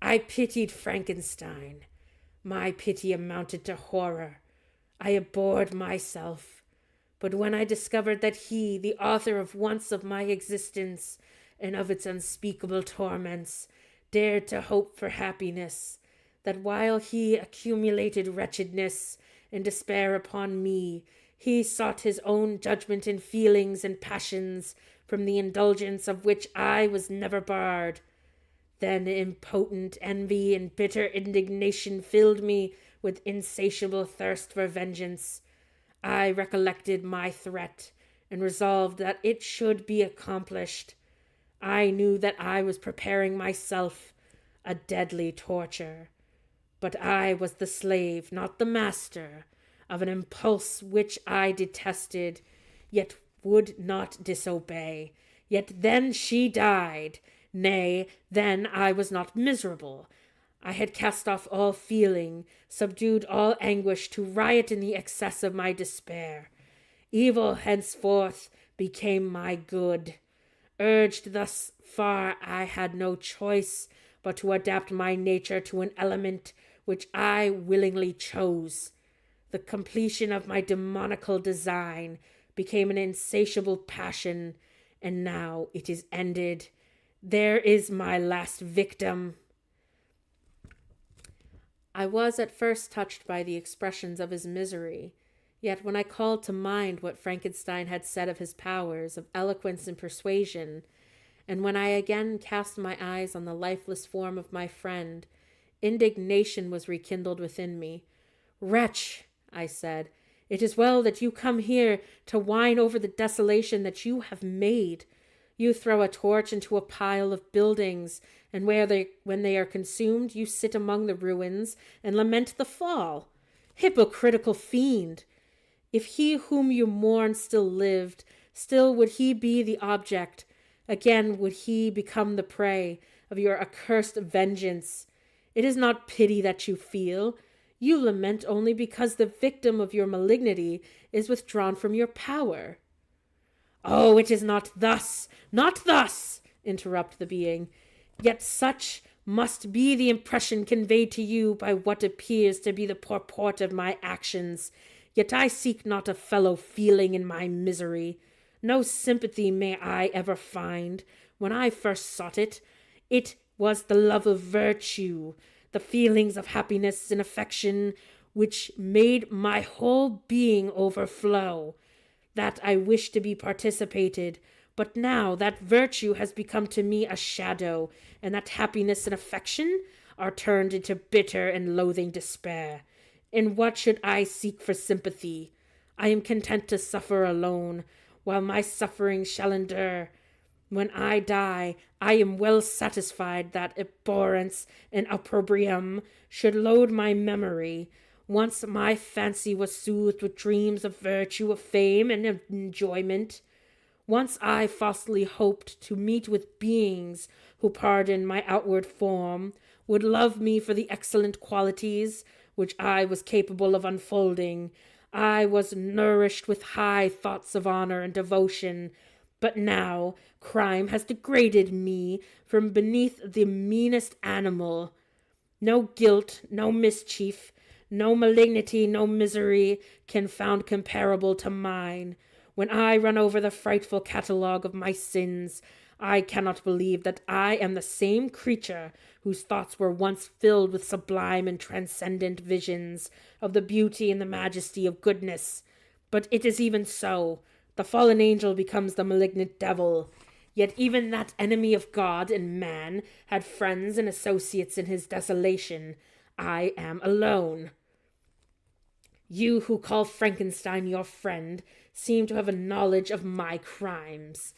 Speaker 1: I pitied Frankenstein, My pity amounted to horror. I abhorred myself. But when I discovered that he, the author of once of my existence and of its unspeakable torments, dared to hope for happiness, that while he accumulated wretchedness and despair upon me, he sought his own judgment in feelings and passions, from the indulgence of which I was never barred, then impotent envy and bitter indignation filled me with insatiable thirst for vengeance. I recollected my threat and resolved that it should be accomplished. I knew that I was preparing myself a deadly torture, but I was the slave, not the master, of an impulse which I detested, yet would not disobey. Yet then she died. Nay, then I was not miserable. I had cast off all feeling, subdued all anguish to riot in the excess of my despair. Evil henceforth became my good. Urged thus far, I had no choice but to adapt my nature to an element which I willingly chose. The completion of my demoniacal design became an insatiable passion, and now it is ended. There is my last victim. I was at first touched by the expressions of his misery, yet when I called to mind what Frankenstein had said of his powers of eloquence and persuasion, and when I again cast my eyes on the lifeless form of my friend, indignation was rekindled within me. "Wretch," I said, "it is well that you come here to whine over the desolation that you have made. You throw a torch into a pile of buildings, and when they are consumed, you sit among the ruins and lament the fall. Hypocritical fiend! If he whom you mourn still lived, still would he be the object. Again would he become the prey of your accursed vengeance. It is not pity that you feel. You lament only because the victim of your malignity is withdrawn from your power." "Oh, it is not thus, interrupted the being. "Yet such must be the impression conveyed to you by what appears to be the purport of my actions. Yet I seek not a fellow feeling in my misery. No sympathy may I ever find. When I first sought it, it was the love of virtue, the feelings of happiness and affection which made my whole being overflow. That I wish to be participated, but now that virtue has become to me a shadow, and that happiness and affection are turned into bitter and loathing despair. In what should I seek for sympathy? I am content to suffer alone, while my sufferings shall endure. When I die, I am well satisfied that abhorrence and opprobrium should load my memory. Once my fancy was soothed with dreams of virtue, of fame, and of enjoyment. Once I falsely hoped to meet with beings who pardoned my outward form, would love me for the excellent qualities which I was capable of unfolding. I was nourished with high thoughts of honor and devotion. But now crime has degraded me from beneath the meanest animal. No guilt, no mischief, no malignity, no misery can found comparable to mine. When I run over the frightful catalogue of my sins, I cannot believe that I am the same creature whose thoughts were once filled with sublime and transcendent visions of the beauty and the majesty of goodness. But it is even so. The fallen angel becomes the malignant devil. Yet even that enemy of God and man had friends and associates in his desolation. I am alone. You who call Frankenstein your friend seem to have a knowledge of my crimes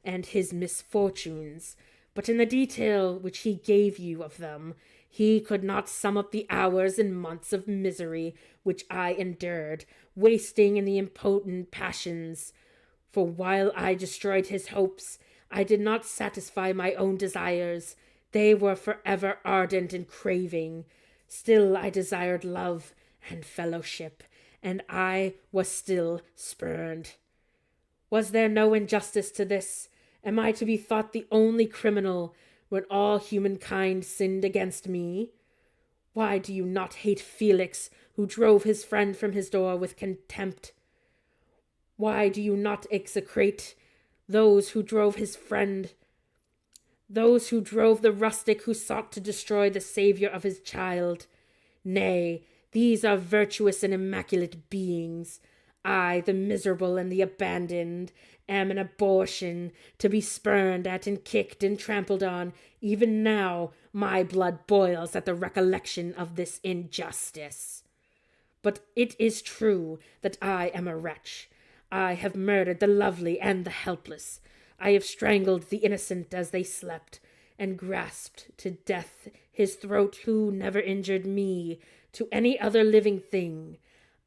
Speaker 1: and his misfortunes, but in the detail which he gave you of them, he could not sum up the hours and months of misery which I endured, wasting in the impotent passions. For while I destroyed his hopes, I did not satisfy my own desires. They were forever ardent and craving. Still I desired love and fellowship, and I was still spurned. Was there no injustice to this? Am I to be thought the only criminal when all humankind sinned against me? Why do you not hate Felix, who drove his friend from his door with contempt? Why do you not execrate those who drove his friend, those who drove the rustic who sought to destroy the Saviour of his child? Nay, these are virtuous and immaculate beings. I, the miserable and the abandoned, am an abortion, to be spurned at and kicked and trampled on. Even now my blood boils at the recollection of this injustice. But it is true that I am a wretch. I have murdered the lovely and the helpless. I have strangled the innocent as they slept, and grasped to death his throat who never injured me, to any other living thing.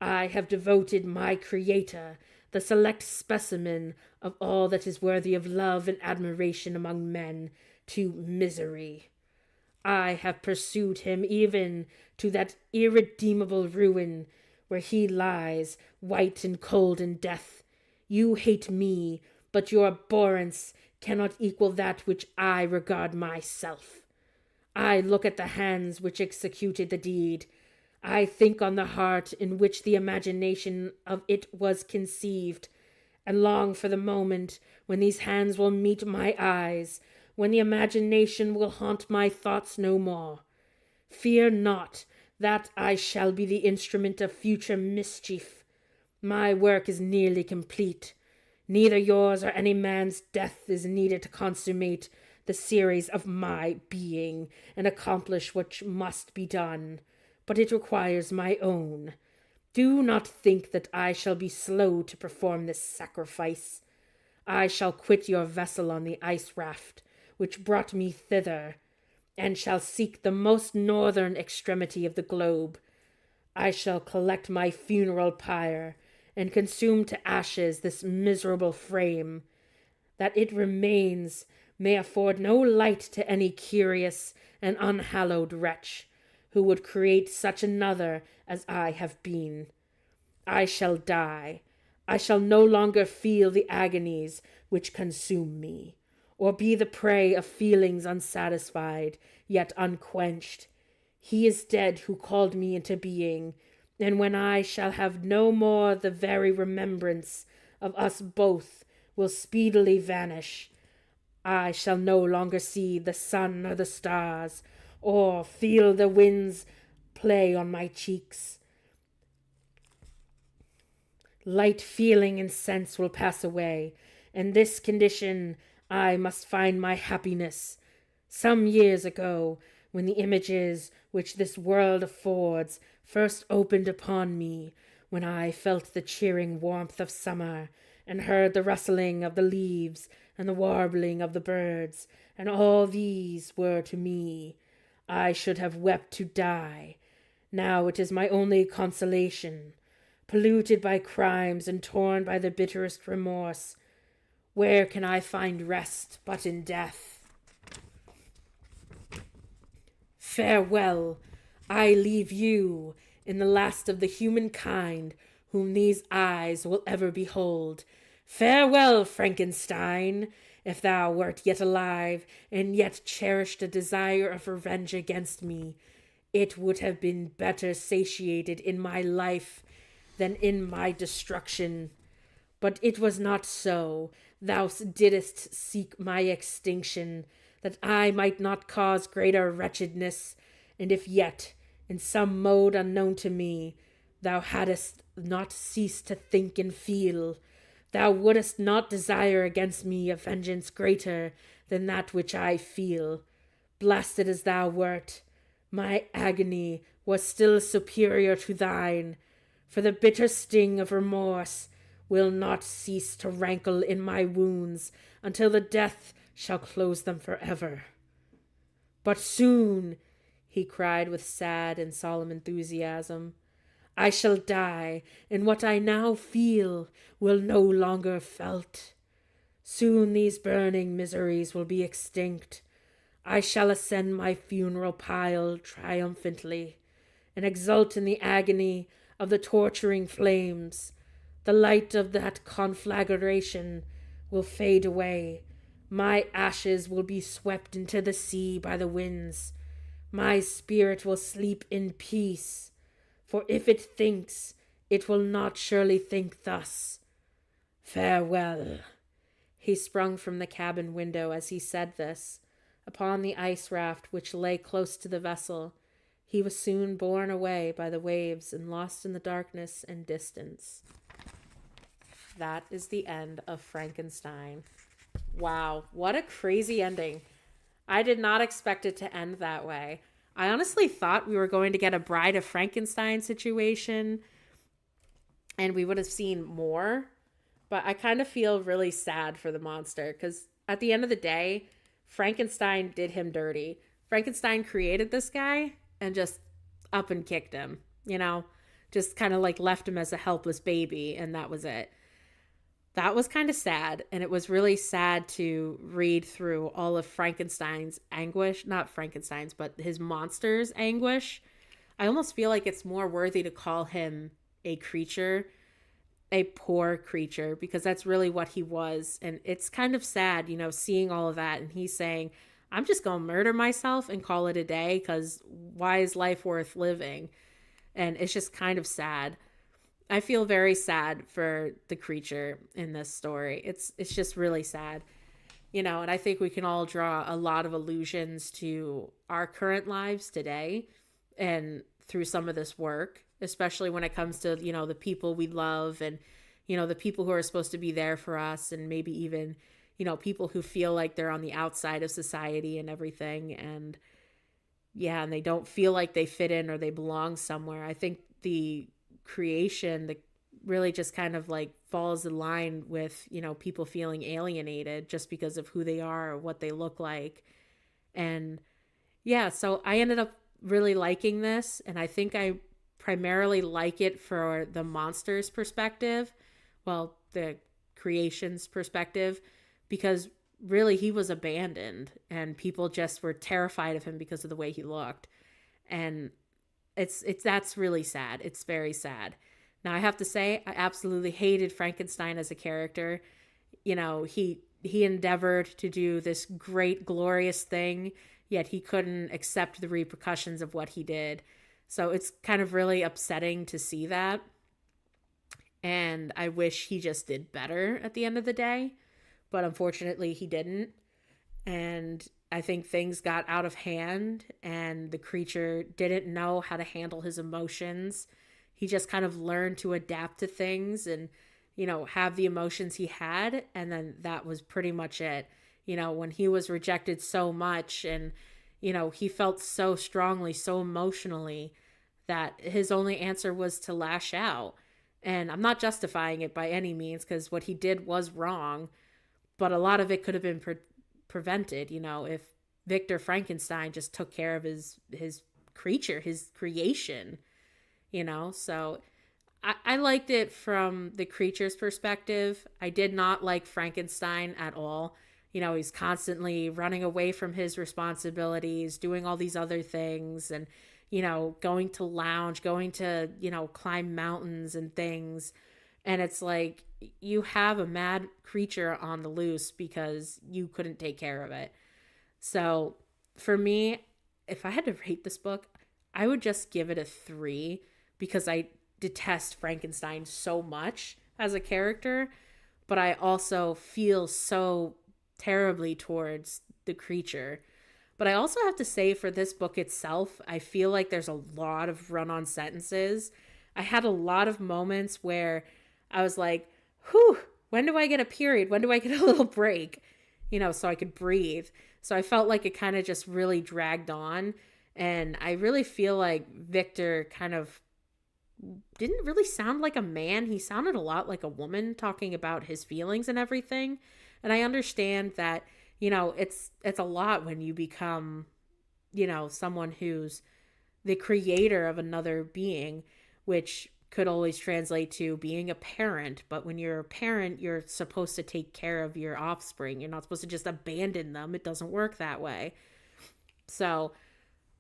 Speaker 1: I have devoted my Creator, the select specimen of all that is worthy of love and admiration among men, to misery. I have pursued him even to that irredeemable ruin, where he lies, white and cold in death. You hate me, but your abhorrence cannot equal that which I regard myself. I look at the hands which executed the deed. I think on the heart in which the imagination of it was conceived, and long for the moment when these hands will meet my eyes, when the imagination will haunt my thoughts no more. Fear not that I shall be the instrument of future mischief. My work is nearly complete. Neither yours or any man's death is needed to consummate the series of my being and accomplish what must be done, but it requires my own. Do not think that I shall be slow to perform this sacrifice. I shall quit your vessel on the ice raft which brought me thither, and shall seek the most northern extremity of the globe. I shall collect my funeral pyre, and consume to ashes this miserable frame, that it remains may afford no light to any curious and unhallowed wretch who would create such another as I have been. I shall die. I shall no longer feel the agonies which consume me, or be the prey of feelings unsatisfied, yet unquenched. He is dead who called me into being, and when I shall have no more, the very remembrance of us both will speedily vanish. I shall no longer see the sun or the stars, or feel the winds play on my cheeks. Light feeling and sense will pass away. In this condition I must find my happiness. Some years ago, when the images which this world affords first opened upon me, when I felt the cheering warmth of summer, and heard the rustling of the leaves and the warbling of the birds, and all these were to me, I should have wept to die. Now it is my only consolation. Polluted by crimes and torn by the bitterest remorse, where can I find rest but in death? Farewell. I leave you in the last of the humankind whom these eyes will ever behold. Farewell, Frankenstein. If thou wert yet alive, and yet cherished a desire of revenge against me, it would have been better satiated in my life than in my destruction. But it was not so. Thou didst seek my extinction, that I might not cause greater wretchedness, and if yet, in some mode unknown to me, thou hadst not ceased to think and feel, thou wouldst not desire against me a vengeance greater than that which I feel. Blasted as thou wert, my agony was still superior to thine, for the bitter sting of remorse will not cease to rankle in my wounds until the death shall close them forever. But soon, he cried with sad and solemn enthusiasm, I shall die, and what I now feel will no longer felt. Soon these burning miseries will be extinct. I shall ascend my funeral pile triumphantly, and exult in the agony of the torturing flames. The light of that conflagration will fade away. My ashes will be swept into the sea by the winds. My spirit will sleep in peace, for if it thinks, it will not surely think thus. Farewell." He sprung from the cabin window as he said this, upon the ice raft which lay close to the vessel. He was soon borne away by the waves and lost in the darkness and distance. That is the end of Frankenstein. Wow, what a crazy ending. I did not expect it to end that way. I honestly thought we were going to get a Bride of Frankenstein situation and we would have seen more, but I kind of feel really sad for the monster because at the end of the day, Frankenstein did him dirty. Frankenstein created this guy and just up and kicked him, just kind of like left him as a helpless baby, and that was it. That was kind of sad, and it was really sad to read through all of Frankenstein's anguish, not Frankenstein's, but his monster's anguish. I almost feel like it's more worthy to call him a creature, a poor creature, because that's really what he was. And it's kind of sad, seeing all of that. And he's saying, I'm just going to murder myself and call it a day because why is life worth living? And it's just kind of sad. I feel very sad for the creature in this story. It's just really sad. And I think we can all draw a lot of allusions to our current lives today and through some of this work, especially when it comes to, the people we love and, the people who are supposed to be there for us, and maybe even, people who feel like they're on the outside of society and everything. And yeah, and they don't feel like they fit in or they belong somewhere. I think the creation that really just kind of like falls in line with, people feeling alienated just because of who they are or what they look like. And yeah, so I ended up really liking this, and I think I primarily like it for the monster's perspective, well, the creation's perspective, because really he was abandoned and people just were terrified of him because of the way he looked. And it's that's really sad. It's very sad. Now I have to say I absolutely hated Frankenstein as a character. He endeavored to do this great glorious thing, yet he couldn't accept the repercussions of what he did. So it's kind of really upsetting to see that. And I wish he just did better at the end of the day. But unfortunately, he didn't. And I think things got out of hand and the creature didn't know how to handle his emotions. He just kind of learned to adapt to things and, have the emotions he had. And then that was pretty much it. When he was rejected so much and, he felt so strongly, so emotionally that his only answer was to lash out. And I'm not justifying it by any means because what he did was wrong, but a lot of it could have been prevented, if Victor Frankenstein just took care of his creature, his creation, So I liked it from the creature's perspective. I did not like Frankenstein at all. He's constantly running away from his responsibilities, doing all these other things, and, going to lounge, going to, climb mountains and things. And it's like, you have a mad creature on the loose because you couldn't take care of it. So for me, if I had to rate this book, I would just give it a 3 because I detest Frankenstein so much as a character, but I also feel so terribly towards the creature. But I also have to say for this book itself, I feel like there's a lot of run-on sentences. I had a lot of moments where I was like, whew, when do I get a period? When do I get a little break? So I could breathe. So I felt like it kind of just really dragged on. And I really feel like Victor kind of didn't really sound like a man. He sounded a lot like a woman talking about his feelings and everything. And I understand that, it's a lot when you become, someone who's the creator of another being, which could always translate to being a parent. But when you're a parent, you're supposed to take care of your offspring. You're not supposed to just abandon them. It doesn't work that way. So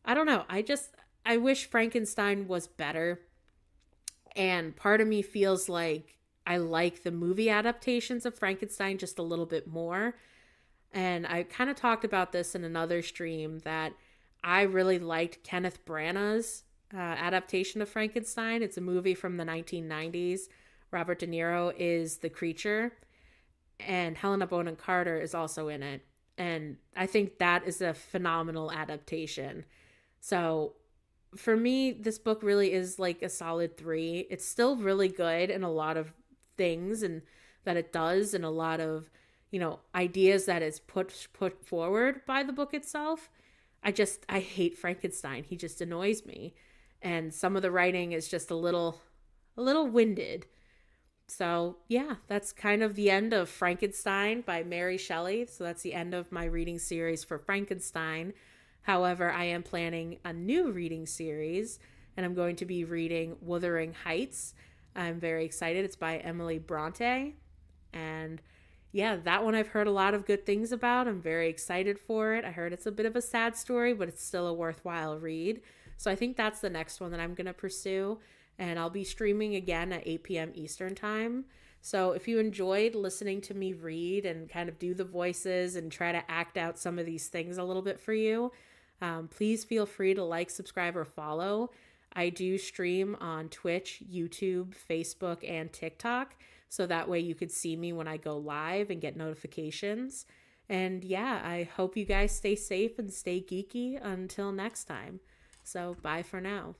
Speaker 1: I don't know. I wish Frankenstein was better. And part of me feels like I like the movie adaptations of Frankenstein just a little bit more. And I kind of talked about this in another stream that I really liked Kenneth Branagh's adaptation of Frankenstein. It's a movie from the 1990s. Robert De Niro is the creature, and Helena Bonham Carter is also in it. And I think that is a phenomenal adaptation. So for me, this book really is like a solid 3. It's still really good in a lot of things and that it does, and a lot of, ideas that is put forward by the book itself. I hate Frankenstein. He just annoys me. And some of the writing is just a little winded. So, yeah, that's kind of the end of Frankenstein by Mary Shelley. So, that's the end of my reading series for Frankenstein. However, I am planning a new reading series, and I'm going to be reading Wuthering Heights. I'm very excited. It's by Emily Bronte. And yeah, that one I've heard a lot of good things about. I'm very excited for it. I heard it's a bit of a sad story, but it's still a worthwhile read. So I think that's the next one that I'm going to pursue. And I'll be streaming again at 8 p.m. Eastern Time. So if you enjoyed listening to me read and kind of do the voices and try to act out some of these things a little bit for you, please feel free to like, subscribe, or follow. I do stream on Twitch, YouTube, Facebook, and TikTok. So that way you could see me when I go live and get notifications. And yeah, I hope you guys stay safe and stay geeky until next time. So bye for now.